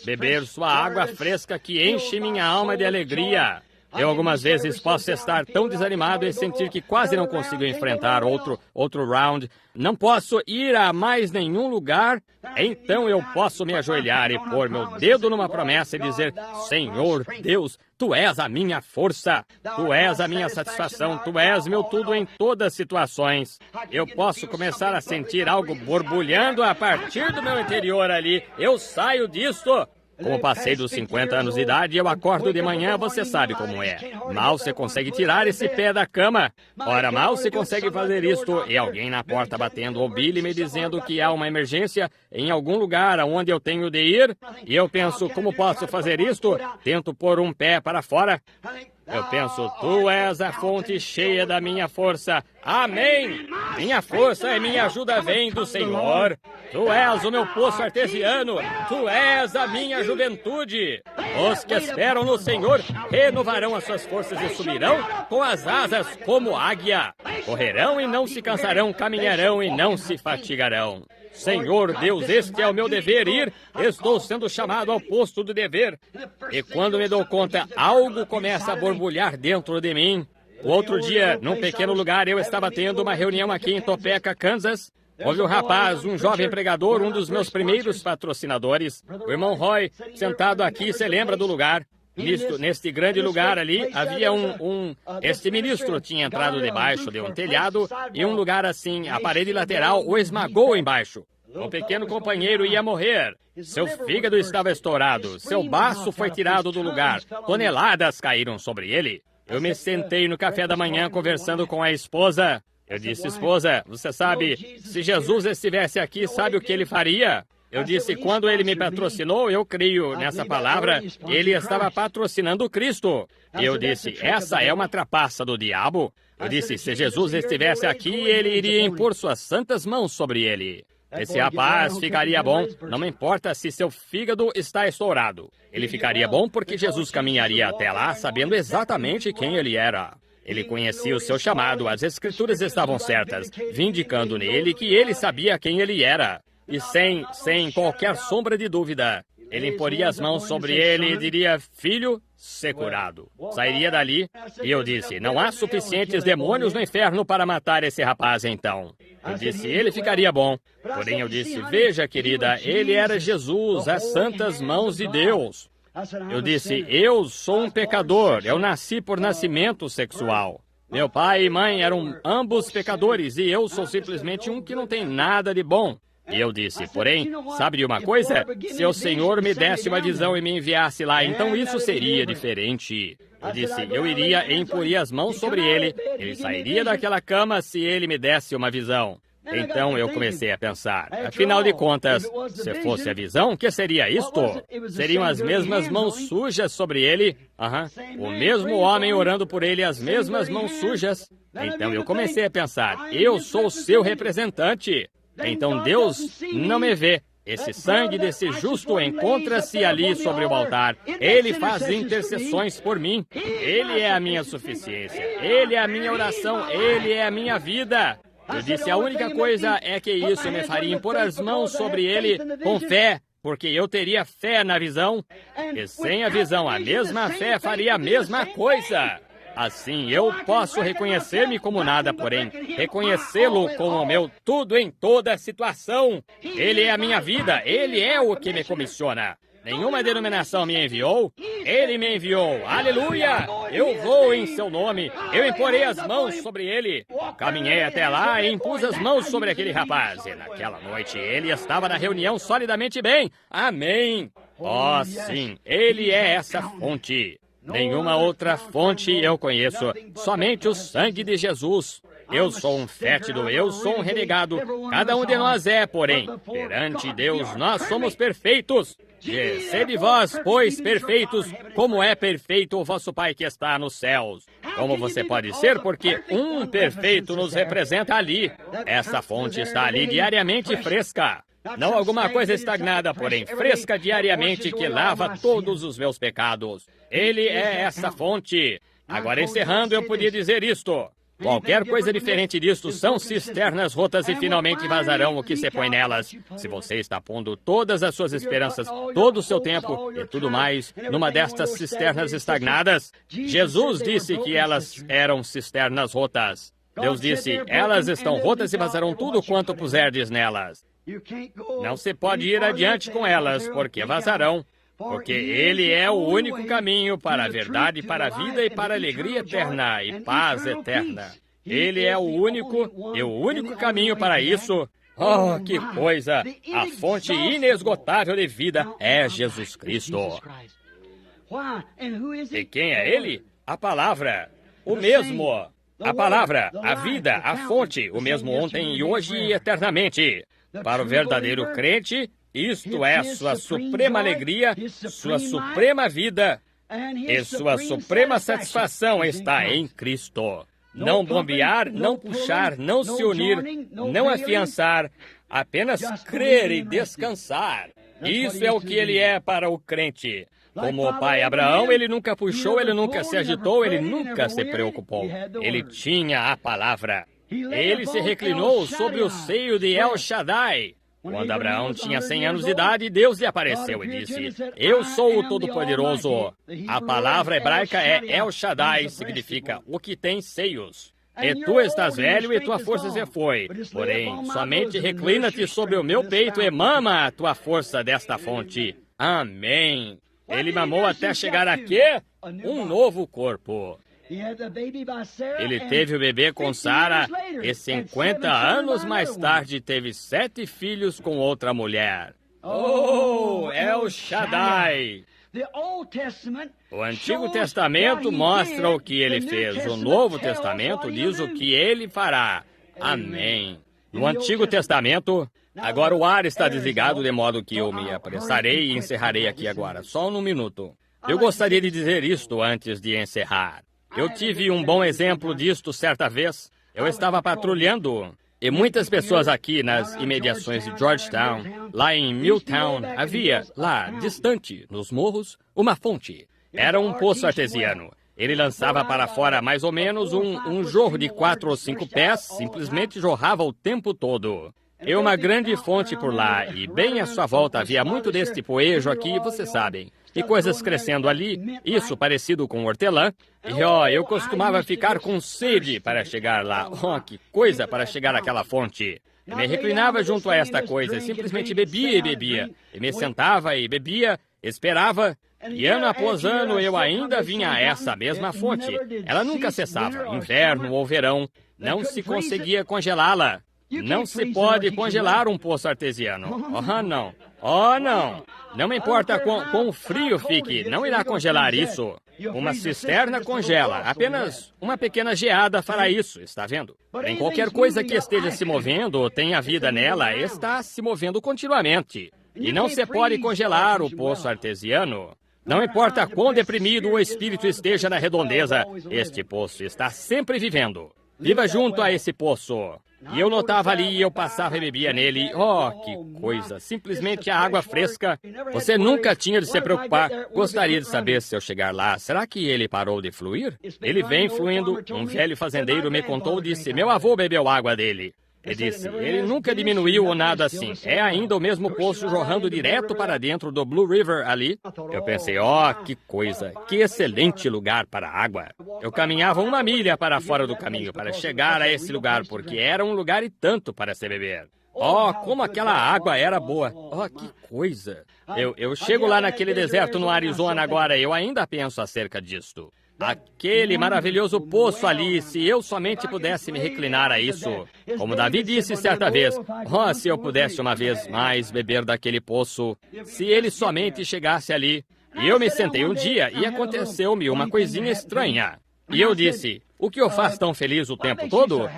Beber sua água fresca que enche minha alma de alegria. Eu algumas vezes posso estar tão desanimado e sentir que quase não consigo enfrentar outro round. Não posso ir a mais nenhum lugar. Então eu posso me ajoelhar e pôr meu dedo numa promessa e dizer: Senhor Deus, Tu és a minha força, Tu és a minha satisfação, Tu és meu tudo em todas as situações. Eu posso começar a sentir algo borbulhando a partir do meu interior ali. Eu saio disso. Como passei dos 50 anos de idade e eu acordo de manhã, você sabe como é. Mal você consegue tirar esse pé da cama. Ora, mal você consegue fazer isto e alguém na porta batendo o bilhete me dizendo que há uma emergência em algum lugar aonde eu tenho de ir. E eu penso, como posso fazer isto? Tento pôr um pé para fora. Eu penso, Tu és a fonte cheia da minha força. Amém! Minha força e minha ajuda vem do Senhor. Tu és o meu poço artesiano. Tu és a minha juventude. Os que esperam no Senhor renovarão as suas forças e subirão com as asas como águia. Correrão e não se cansarão, caminharão e não se fatigarão. Senhor Deus, este é o meu dever ir. Estou sendo chamado ao posto do dever. E quando me dou conta, algo começa a borbulhar dentro de mim. O outro dia, num pequeno lugar, eu estava tendo uma reunião aqui em Topeka, Kansas. Houve um rapaz, um jovem pregador, um dos meus primeiros patrocinadores. O irmão Roy, sentado aqui, se lembra do lugar. Neste grande lugar ali, havia este ministro tinha entrado debaixo de um telhado e um lugar assim, a parede lateral o esmagou embaixo. O pequeno companheiro ia morrer. Seu fígado estava estourado. Seu baço foi tirado do lugar. Toneladas caíram sobre ele. Eu me sentei no café da manhã conversando com a esposa. Eu disse, esposa, você sabe, se Jesus estivesse aqui, sabe o que ele faria? Eu disse, quando ele me patrocinou, eu creio nessa palavra, ele estava patrocinando Cristo. Eu disse, essa é uma trapaça do diabo. Eu disse, se Jesus estivesse aqui, ele iria impor suas santas mãos sobre ele. Esse rapaz ficaria bom, não me importa se seu fígado está estourado. Ele ficaria bom porque Jesus caminharia até lá sabendo exatamente quem ele era. Ele conhecia o seu chamado, as escrituras estavam certas, vindicando nele que ele sabia quem ele era. E sem qualquer sombra de dúvida, ele imporia as mãos sobre ele e diria, filho, ser curado. Sairia dali e eu disse, não há suficientes demônios no inferno para matar esse rapaz então. Eu disse, ele ficaria bom. Porém eu disse, veja querida, ele era Jesus, as santas mãos de Deus. Eu disse, eu sou um pecador, eu nasci por nascimento sexual. Meu pai e mãe eram ambos pecadores e eu sou simplesmente um que não tem nada de bom. E eu disse, porém, sabe de uma coisa? Se o Senhor me desse uma visão e me enviasse lá, então isso seria diferente. Eu disse, eu iria e imporia as mãos sobre ele, ele sairia daquela cama se ele me desse uma visão. Então eu comecei a pensar, afinal de contas, se fosse a visão, o que seria isto? Seriam as mesmas mãos sujas sobre ele? O mesmo homem orando por ele, as mesmas mãos sujas. Então eu comecei a pensar, eu sou o seu representante. Então Deus não me vê. Esse sangue desse justo encontra-se ali sobre o altar. Ele faz intercessões por mim. Ele é a minha suficiência. Ele é a minha oração. Ele é a minha vida. Eu disse, a única coisa é que isso me faria impor as mãos sobre ele com fé, porque eu teria fé na visão. E sem a visão, a mesma fé faria a mesma coisa. Assim, eu posso reconhecer-me como nada, porém, reconhecê-lo como o meu tudo em toda situação. Ele é a minha vida, ele é o que me comissiona. Nenhuma denominação me enviou, ele me enviou. Aleluia! Eu vou em seu nome, eu imporei as mãos sobre ele. Caminhei até lá e impus as mãos sobre aquele rapaz. E naquela noite ele estava na reunião solidamente bem. Amém! Oh, sim, ele é essa fonte. Nenhuma outra fonte eu conheço, somente o sangue de Jesus. Eu sou um fétido, eu sou um renegado. Cada um de nós é, porém, perante Deus nós somos perfeitos. E sede vós, pois, perfeitos, como é perfeito o vosso Pai que está nos céus. Como você pode ser? Porque um perfeito nos representa ali. Essa fonte está ali diariamente fresca. Não alguma coisa estagnada, porém fresca diariamente que lava todos os meus pecados. Ele é essa fonte. Agora, encerrando, eu podia dizer isto. Qualquer coisa diferente disto são cisternas rotas e finalmente vazarão o que se põe nelas. Se você está pondo todas as suas esperanças, todo o seu tempo e tudo mais numa destas cisternas estagnadas, Jesus disse que elas eram cisternas rotas. Deus disse, elas estão rotas e vazarão tudo quanto puserdes nelas. Não se pode ir adiante com elas, porque vazarão. Porque Ele é o único caminho para a verdade, para a vida e para a alegria eterna e paz eterna. Ele é o único caminho para isso. Oh, que coisa! A fonte inesgotável de vida é Jesus Cristo. E quem é Ele? A Palavra. O mesmo. A Palavra, a vida, a fonte, o mesmo ontem e hoje e eternamente. Para o verdadeiro crente, isto é sua suprema alegria, sua suprema vida e sua suprema satisfação está em Cristo. Não bombear, não puxar, não se unir, não afiançar, apenas crer e descansar. Isso é o que ele é para o crente. Como o pai Abraão, ele nunca puxou, ele nunca se agitou, ele nunca se preocupou. Ele tinha a palavra. Ele se reclinou sobre o seio de El Shaddai. Quando Abraão tinha 100 anos de idade, Deus lhe apareceu e disse, eu sou o Todo-Poderoso. A palavra hebraica é El Shaddai, significa o que tem seios. E tu estás velho e tua força se foi. Porém, somente reclina-te sobre o meu peito e mama a tua força desta fonte. Amém. Ele mamou até chegar a quê? Um novo corpo. Ele teve o bebê com Sara e 50 anos mais tarde teve 7 filhos com outra mulher. Oh, El Shaddai! O Antigo Testamento mostra o que ele fez. O Novo Testamento diz o que ele fará. Amém. No Antigo Testamento, agora o ar está desligado, de modo que eu me apressarei e encerrarei aqui agora. Só um minuto. Eu gostaria de dizer isto antes de encerrar. Eu tive um bom exemplo disto certa vez. Eu estava patrulhando e muitas pessoas aqui nas imediações de Georgetown, lá em Milltown, havia, lá, distante, nos morros, uma fonte. Era um poço artesiano. Ele lançava para fora mais ou menos um jorro de 4 ou 5 pés, simplesmente jorrava o tempo todo. E uma grande fonte por lá, e bem à sua volta havia muito deste poejo aqui, vocês sabem. E coisas crescendo ali, isso parecido com hortelã. E eu costumava ficar com sede para chegar lá. Oh, que coisa para chegar àquela fonte. E me reclinava junto a esta coisa, simplesmente bebia e bebia. E me sentava e bebia, esperava. E ano após ano eu ainda vinha a essa mesma fonte. Ela nunca cessava, inverno ou verão. Não se conseguia congelá-la. Não se pode congelar um poço artesiano. Oh, não. Oh, não. Não importa quão frio fique, não irá congelar isso. Uma cisterna congela. Apenas uma pequena geada fará isso, está vendo? Em qualquer coisa que esteja se movendo ou tenha vida nela, está se movendo continuamente. E não se pode congelar o poço artesiano. Não importa quão deprimido o espírito esteja na redondeza, este poço está sempre vivendo. Viva junto a esse poço. E eu notava ali, eu passava e bebia nele. Oh, que coisa! Simplesmente a água fresca. Você nunca tinha de se preocupar. Gostaria de saber se eu chegar lá, será que ele parou de fluir? Ele vem fluindo. Um velho fazendeiro me contou e disse, meu avô bebeu água dele. Ele disse, ele nunca diminuiu ou nada assim. É ainda o mesmo poço jorrando direto para dentro do Blue River ali. Eu pensei, oh, que coisa, que excelente lugar para a água. Eu caminhava 1 milha para fora do caminho para chegar a esse lugar, porque era um lugar e tanto para se beber. Oh, como aquela água era boa. Oh, que coisa. Eu chego lá naquele deserto no Arizona agora e eu ainda penso acerca disto. Aquele maravilhoso poço ali, se eu somente pudesse me reclinar a isso. Como Davi disse certa vez, oh, se eu pudesse uma vez mais beber daquele poço, se ele somente chegasse ali. E eu me sentei um dia e aconteceu-me uma coisinha estranha. E eu disse, o que eu faço tão feliz o tempo todo?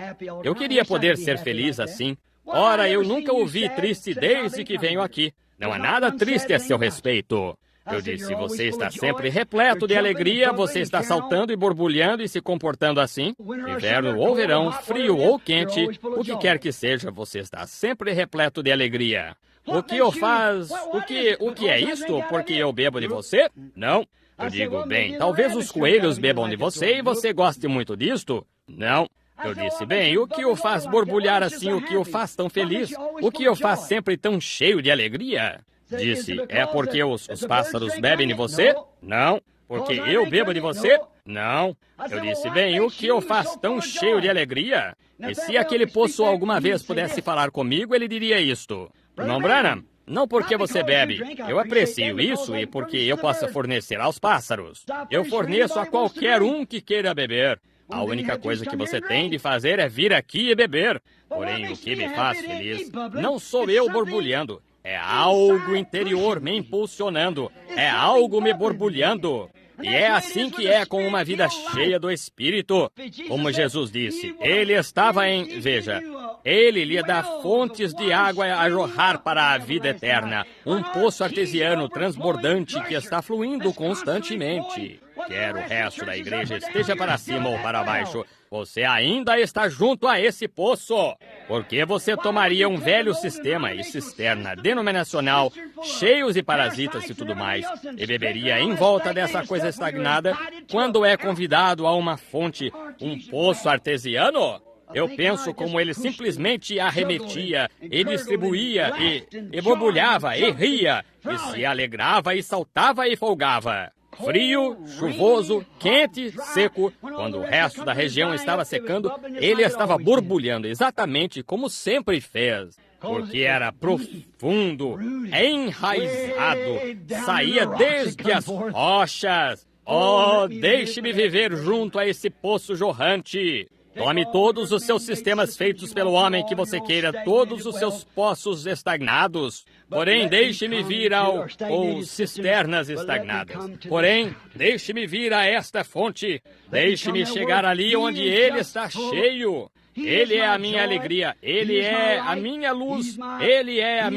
Eu queria poder ser feliz assim. Ora, eu nunca o vi triste desde que venho aqui. Não há nada triste a seu respeito. Eu disse, você está sempre repleto de alegria, você está saltando e borbulhando e se comportando assim. Inverno ou verão, frio ou quente, o que quer que seja, você está sempre repleto de alegria. O que eu faz... O que é isto? Porque eu bebo de você? Não. Eu digo, bem, talvez os coelhos bebam de você e você goste muito disto? Não. Eu disse, bem, o que o faz borbulhar assim, o que o faz tão feliz, o que o faz sempre tão cheio de alegria? Disse, é porque os pássaros bebem de você? Não. Porque eu bebo de você? Não. Eu disse, bem, o que o faz tão cheio de alegria? E se aquele poço alguma vez pudesse falar comigo, ele diria isto. Irmão Branham, não porque você bebe, eu aprecio isso e porque eu possa fornecer aos pássaros. Eu forneço a qualquer um que queira beber. A única coisa que você tem de fazer é vir aqui e beber. Porém, o que me faz feliz não sou eu borbulhando. É algo interior me impulsionando. É algo me borbulhando. E é assim que é com uma vida cheia do Espírito. Como Jesus disse, Ele estava em... Veja, Ele lhe dá fontes de água a jorrar para a vida eterna. Um poço artesiano transbordante que está fluindo constantemente. Quer o resto da igreja esteja para cima ou para baixo, você ainda está junto a esse poço. Porque você tomaria um velho sistema e cisterna denominacional, cheios de parasitas e tudo mais, e beberia em volta dessa coisa estagnada quando é convidado a uma fonte, um poço artesiano? Eu penso como ele simplesmente arremetia, e distribuía, e borbulhava, e ria, e se alegrava, e saltava, e folgava. Frio, chuvoso, quente, seco, quando o resto da região estava secando, ele estava borbulhando exatamente como sempre fez. Porque era profundo, enraizado, saía desde as rochas. Oh, deixe-me viver junto a esse poço jorrante. Tome todos os seus sistemas feitos pelo homem que você queira, todos os seus poços estagnados. Porém, deixe-me vir ou cisternas estagnadas. Porém, deixe-me vir a esta fonte. Deixe-me chegar ali onde ele está cheio. Ele é a minha alegria, Ele é a minha luz, Ele é a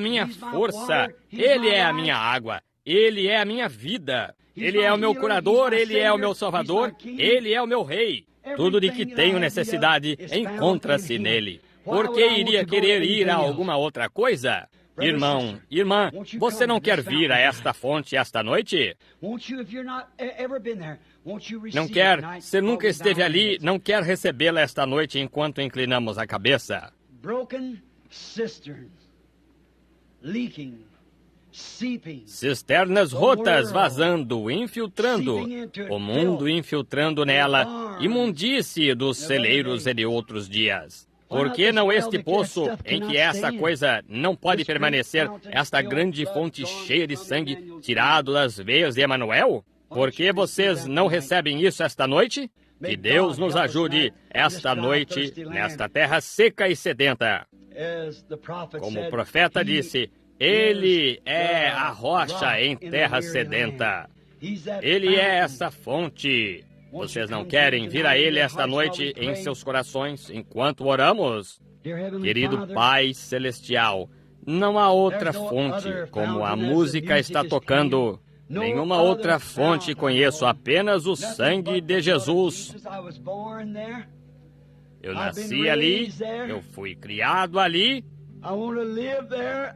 minha força, Ele é a minha água, Ele é a minha vida. Ele é o meu curador, Ele é o meu salvador, Ele é o meu rei. Tudo de que tenho necessidade encontra-se nele. Por que iria querer ir a alguma outra coisa? Irmão, irmã, você não quer vir a esta fonte esta noite? Não quer? Você nunca esteve ali, não quer recebê-la esta noite enquanto inclinamos a cabeça? Cisternas rotas vazando, infiltrando, o mundo infiltrando nela, imundície dos celeiros e de outros dias. Por que não este poço em que essa coisa não pode permanecer, esta grande fonte cheia de sangue tirado das veias de Emanuel? Por que vocês não recebem isso esta noite? Que Deus nos ajude esta noite, nesta terra seca e sedenta. Como o profeta disse, Ele é a rocha em terra sedenta. Ele é essa fonte. Vocês não querem vir a Ele esta noite em seus corações enquanto oramos? Querido Pai Celestial, não há outra fonte como a música está tocando. Nenhuma outra fonte conheço, apenas o sangue de Jesus. Eu nasci ali, eu fui criado ali.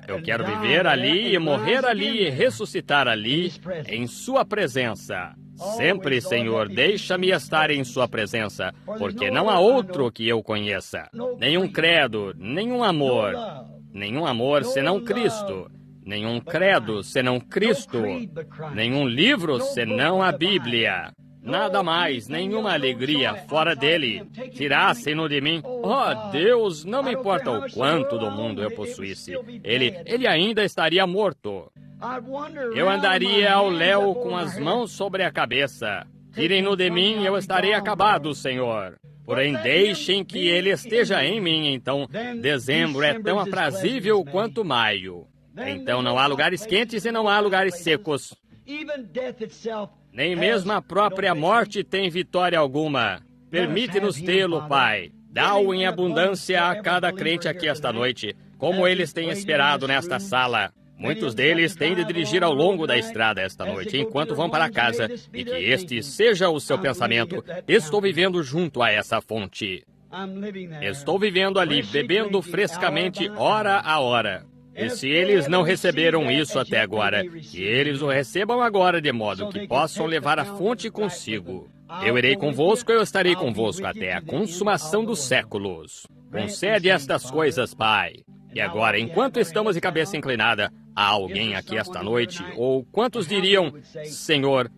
Eu quero viver ali e morrer ali e ressuscitar ali, em Sua presença. Sempre, Senhor, deixa-me estar em Sua presença, porque não há outro que eu conheça. Nenhum credo, nenhum amor senão Cristo. Nenhum credo senão Cristo. Nenhum livro senão a Bíblia. Nada mais, nenhuma alegria fora dele. Tirassem-no de mim. Oh, Deus, não me importa o quanto do mundo eu possuísse. Ele ainda estaria morto. Eu andaria ao léu com as mãos sobre a cabeça. Tirem-no de mim, eu estarei acabado, Senhor. Porém, deixem que ele esteja em mim, então dezembro é tão aprazível quanto maio. Então não há lugares quentes e não há lugares secos. Nem mesmo a própria morte tem vitória alguma. Permite-nos tê-lo, Pai. Dá-o em abundância a cada crente aqui esta noite, como eles têm esperado nesta sala. Muitos deles têm de dirigir ao longo da estrada esta noite, enquanto vão para casa, e que este seja o seu pensamento. Estou vivendo junto a essa fonte. Estou vivendo ali, bebendo frescamente, hora a hora. E se eles não receberam isso até agora, que eles o recebam agora, de modo que possam levar a fonte consigo. Eu irei convosco, eu estarei convosco até a consumação dos séculos. Concede estas coisas, Pai. E agora, enquanto estamos de cabeça inclinada, há alguém aqui esta noite? Ou quantos diriam, Senhor,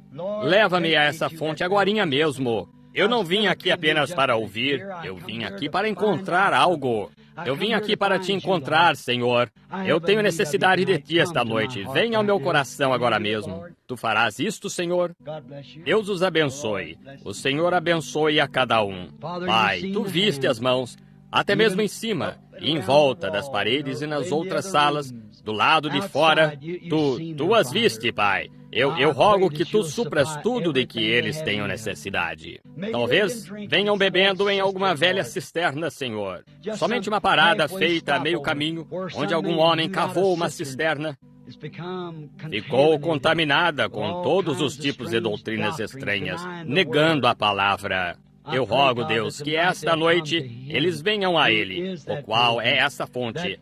leva-me a essa fonte agorinha mesmo. Eu não vim aqui apenas para ouvir, eu vim aqui para encontrar algo. Eu vim aqui para te encontrar, Senhor. Eu tenho necessidade de ti esta noite. Venha ao meu coração agora mesmo. Tu farás isto, Senhor? Deus os abençoe. O Senhor abençoe a cada um. Pai, tu viste as mãos, até mesmo em cima, e em volta das paredes e nas outras salas, do lado de fora. Tu as viste, Pai. Eu rogo que tu supras tudo de que eles tenham necessidade. Talvez venham bebendo em alguma velha cisterna, Senhor. Somente uma parada feita a meio caminho, onde algum homem cavou uma cisterna. Ficou contaminada com todos os tipos de doutrinas estranhas, negando a palavra. Eu rogo, Deus, que esta noite eles venham a Ele, o qual é essa fonte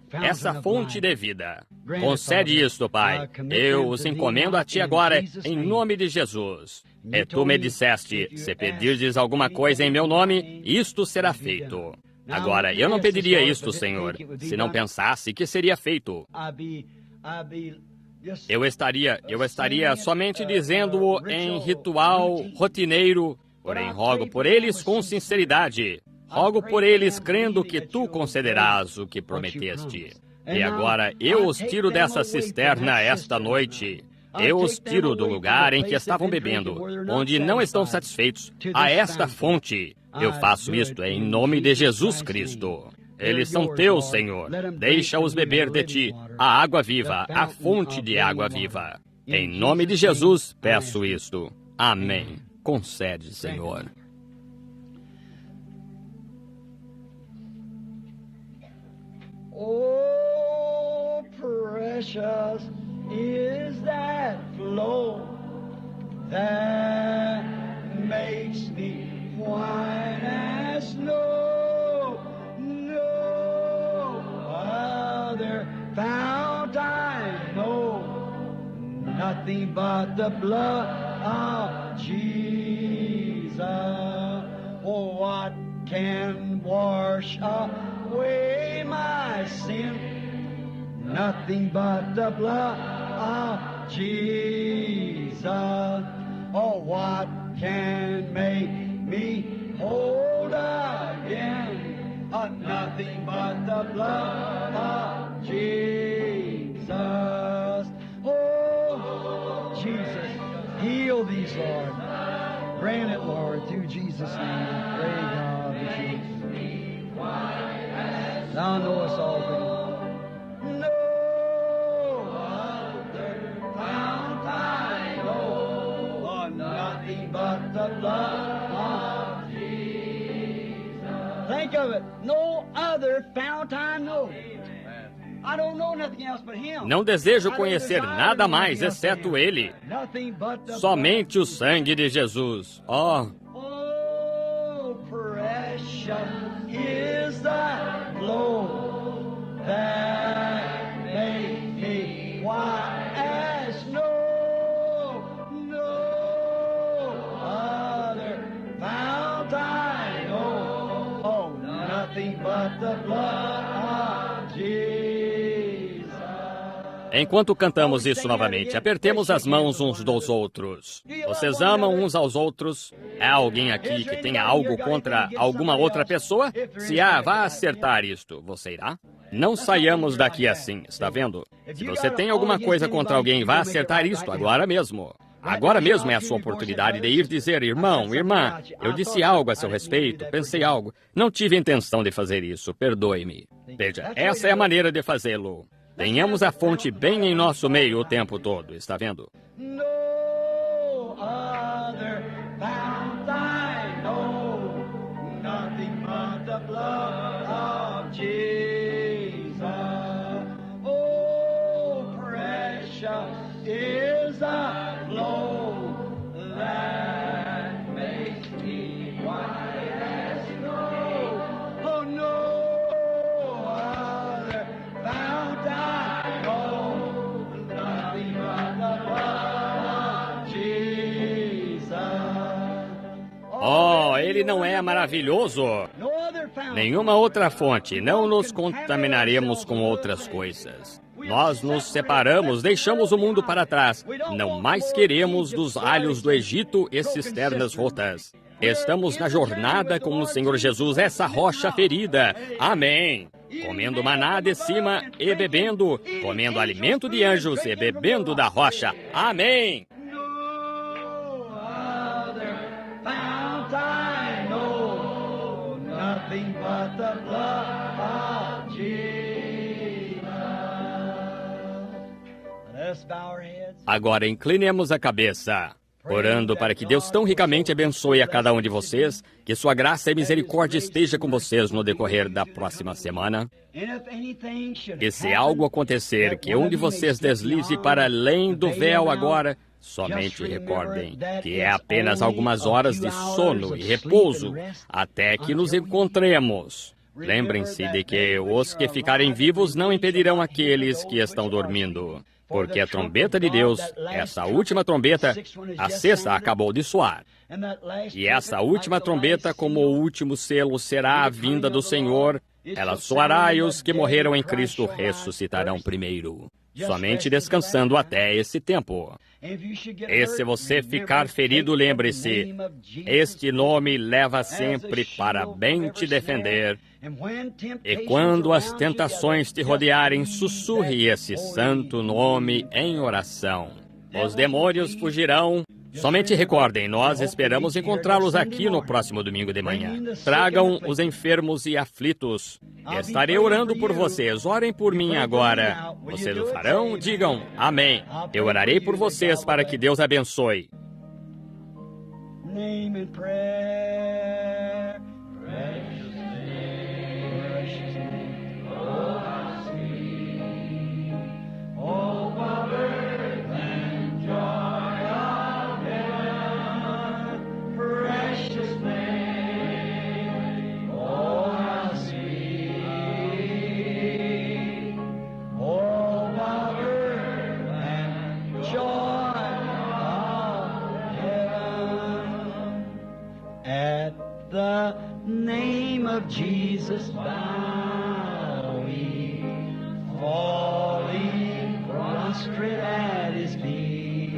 de vida. Concede isto, Pai. Eu os encomendo a Ti agora, em nome de Jesus. E Tu me disseste, se pedirdes alguma coisa em meu nome, isto será feito. Agora, eu não pediria isto, Senhor, se não pensasse que seria feito. Eu estaria somente dizendo-o em ritual rotineiro. Porém, rogo por eles com sinceridade. Rogo por eles crendo que Tu concederás o que prometeste. E agora eu os tiro dessa cisterna esta noite. Eu os tiro do lugar em que estavam bebendo, onde não estão satisfeitos, a esta fonte. Eu faço isto em nome de Jesus Cristo. Eles são Teus, Senhor. Deixa-os beber de Ti, a água viva, a fonte de água viva. Em nome de Jesus, peço isto. Amém. Concede, Senhor. Oh, precious is that flow that makes me white as snow. No other fount I know, nothing but the blood of Jesus. Oh, what can wash away my sin? Nothing but the blood of Jesus. Oh, what can make me whole again? Nothing but the blood of Jesus. Oh, Jesus, heal these, Lord. Grant it, Lord, through Jesus' name. Pray, God, that you Thou knowest all things. No other fount I know, nothing but the blood of Jesus. Think of it. No other fount I know. I don't know nothing else but Him. Não desejo conhecer nada mais exceto Ele. Somente o sangue de Jesus. Oh, precious is the flow that makes me white as snow. No other fount I know. Oh, nothing but the blood of Jesus. enquanto cantamos isso novamente, apertemos as mãos uns dos outros. Vocês amam uns aos outros? Há alguém aqui que tenha algo contra alguma outra pessoa? Se há, vá acertar isto. Você irá? Não saiamos daqui assim, está vendo? Se você tem alguma coisa contra alguém, vá acertar isto agora mesmo. Agora mesmo é a sua oportunidade de ir dizer, irmão, irmã, eu disse algo a seu respeito, pensei algo. Não tive intenção de fazer isso, perdoe-me. Veja, essa é a maneira de fazê-lo. Tenhamos a fonte bem em nosso meio o tempo todo, está vendo? No other fount I know, nothing but the blood of Jesus. Oh, precious is the flow that makes me white as snow. Oh, no other fount I know, nothing but the blood Ele não é maravilhoso? No other fountain. Nenhuma outra fonte, não nos contaminaremos com outras coisas. Nós nos separamos, deixamos o mundo para trás. Não mais queremos dos alhos do Egito e cisternas rotas. Estamos na jornada com o Senhor Jesus, essa rocha ferida. Amém. Comendo maná de cima e bebendo, comendo alimento de anjos e bebendo da rocha. Amém. No other fount I know, nothing but the blood of Jesus. Let's bow our heads. Agora inclinemos a cabeça, orando para que Deus tão ricamente abençoe a cada um de vocês, que sua graça e misericórdia esteja com vocês no decorrer da próxima semana. E se algo acontecer que um de vocês deslize para além do véu agora, somente recordem que é apenas algumas horas de sono e repouso até que nos encontremos. Lembrem-se de que os que ficarem vivos não impedirão aqueles que estão dormindo. Porque a trombeta de Deus, essa última trombeta, a sexta acabou de soar. E essa última trombeta, como o último selo, será a vinda do Senhor. Ela soará e os que morreram em Cristo ressuscitarão primeiro. Somente descansando até esse tempo. E se você ficar ferido, lembre-se, este nome leva sempre para bem te defender. E quando as tentações te rodearem, sussurre esse santo nome em oração. Os demônios fugirão. Somente recordem, nós esperamos encontrá-los aqui no próximo domingo de manhã. Tragam os enfermos e aflitos. Estarei orando por vocês. Orem por mim agora. Vocês o farão? Digam amém. Eu orarei por vocês para que Deus abençoe. Name and prayer. Precious name. Precious name. Oh, how sweet. Oh, what earth and joy of heaven. Precious name. Oh, how sweet. Oh, what earth and joy of heaven. At the name of Jesus bowing, falling prostrate at his feet.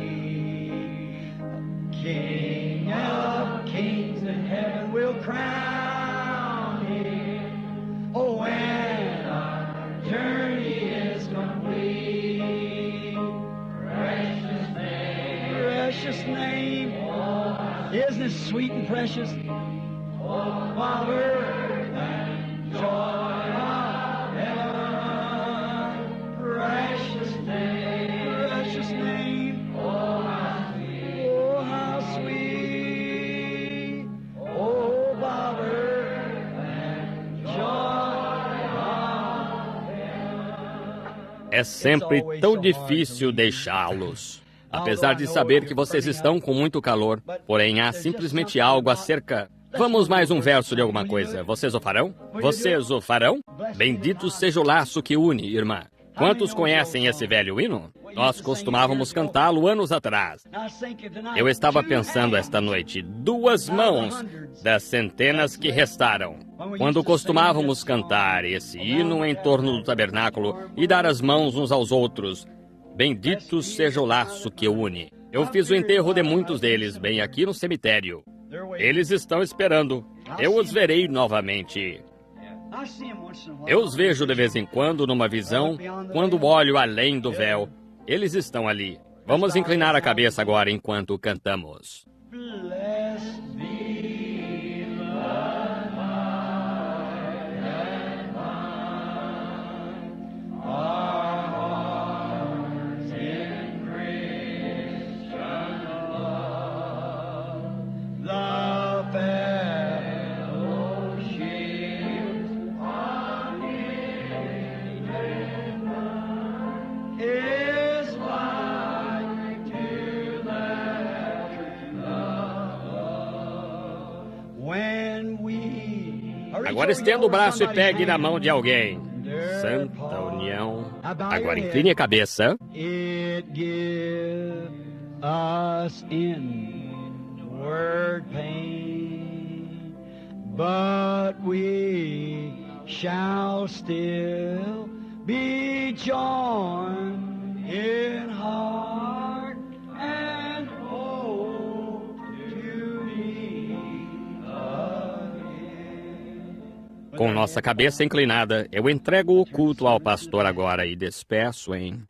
King of kings in heaven will crown him. Oh, when our journey is complete. Precious name. Precious name. Isn't it sweet and precious? Oh, what earth and joy of heaven. Precious name. Precious name. Oh, how sweet. Oh, how sweet. Oh, what earth and joy of heaven. É sempre tão difícil deixá-los. Apesar de saber que vocês estão com muito calor, porém há simplesmente algo acerca... Vamos mais um verso de alguma coisa. Vocês o farão? Vocês o farão? Bendito seja o laço que une, irmã. Quantos conhecem esse velho hino? Nós costumávamos cantá-lo anos atrás. Eu estava pensando esta noite, 2 mãos das centenas que restaram. Quando costumávamos cantar esse hino em torno do tabernáculo e dar as mãos uns aos outros, bendito seja o laço que une. Eu fiz o enterro de muitos deles, bem aqui no cemitério. Eles estão esperando. Eu os verei novamente. Eu os vejo de vez em quando numa visão, quando olho além do véu. Eles estão ali. Vamos inclinar a cabeça agora enquanto cantamos. Blessed be the vine, our hearts in Christian love, the fellowship of heaven is like to that love. When we Agora estenda o braço e pegue na mão de alguém. Santa união. Agora incline a cabeça. It gives us inward pain. but we shall still be joined in heart and hope to meet again. Com nossa cabeça inclinada, eu entrego o culto ao pastor agora e despeço em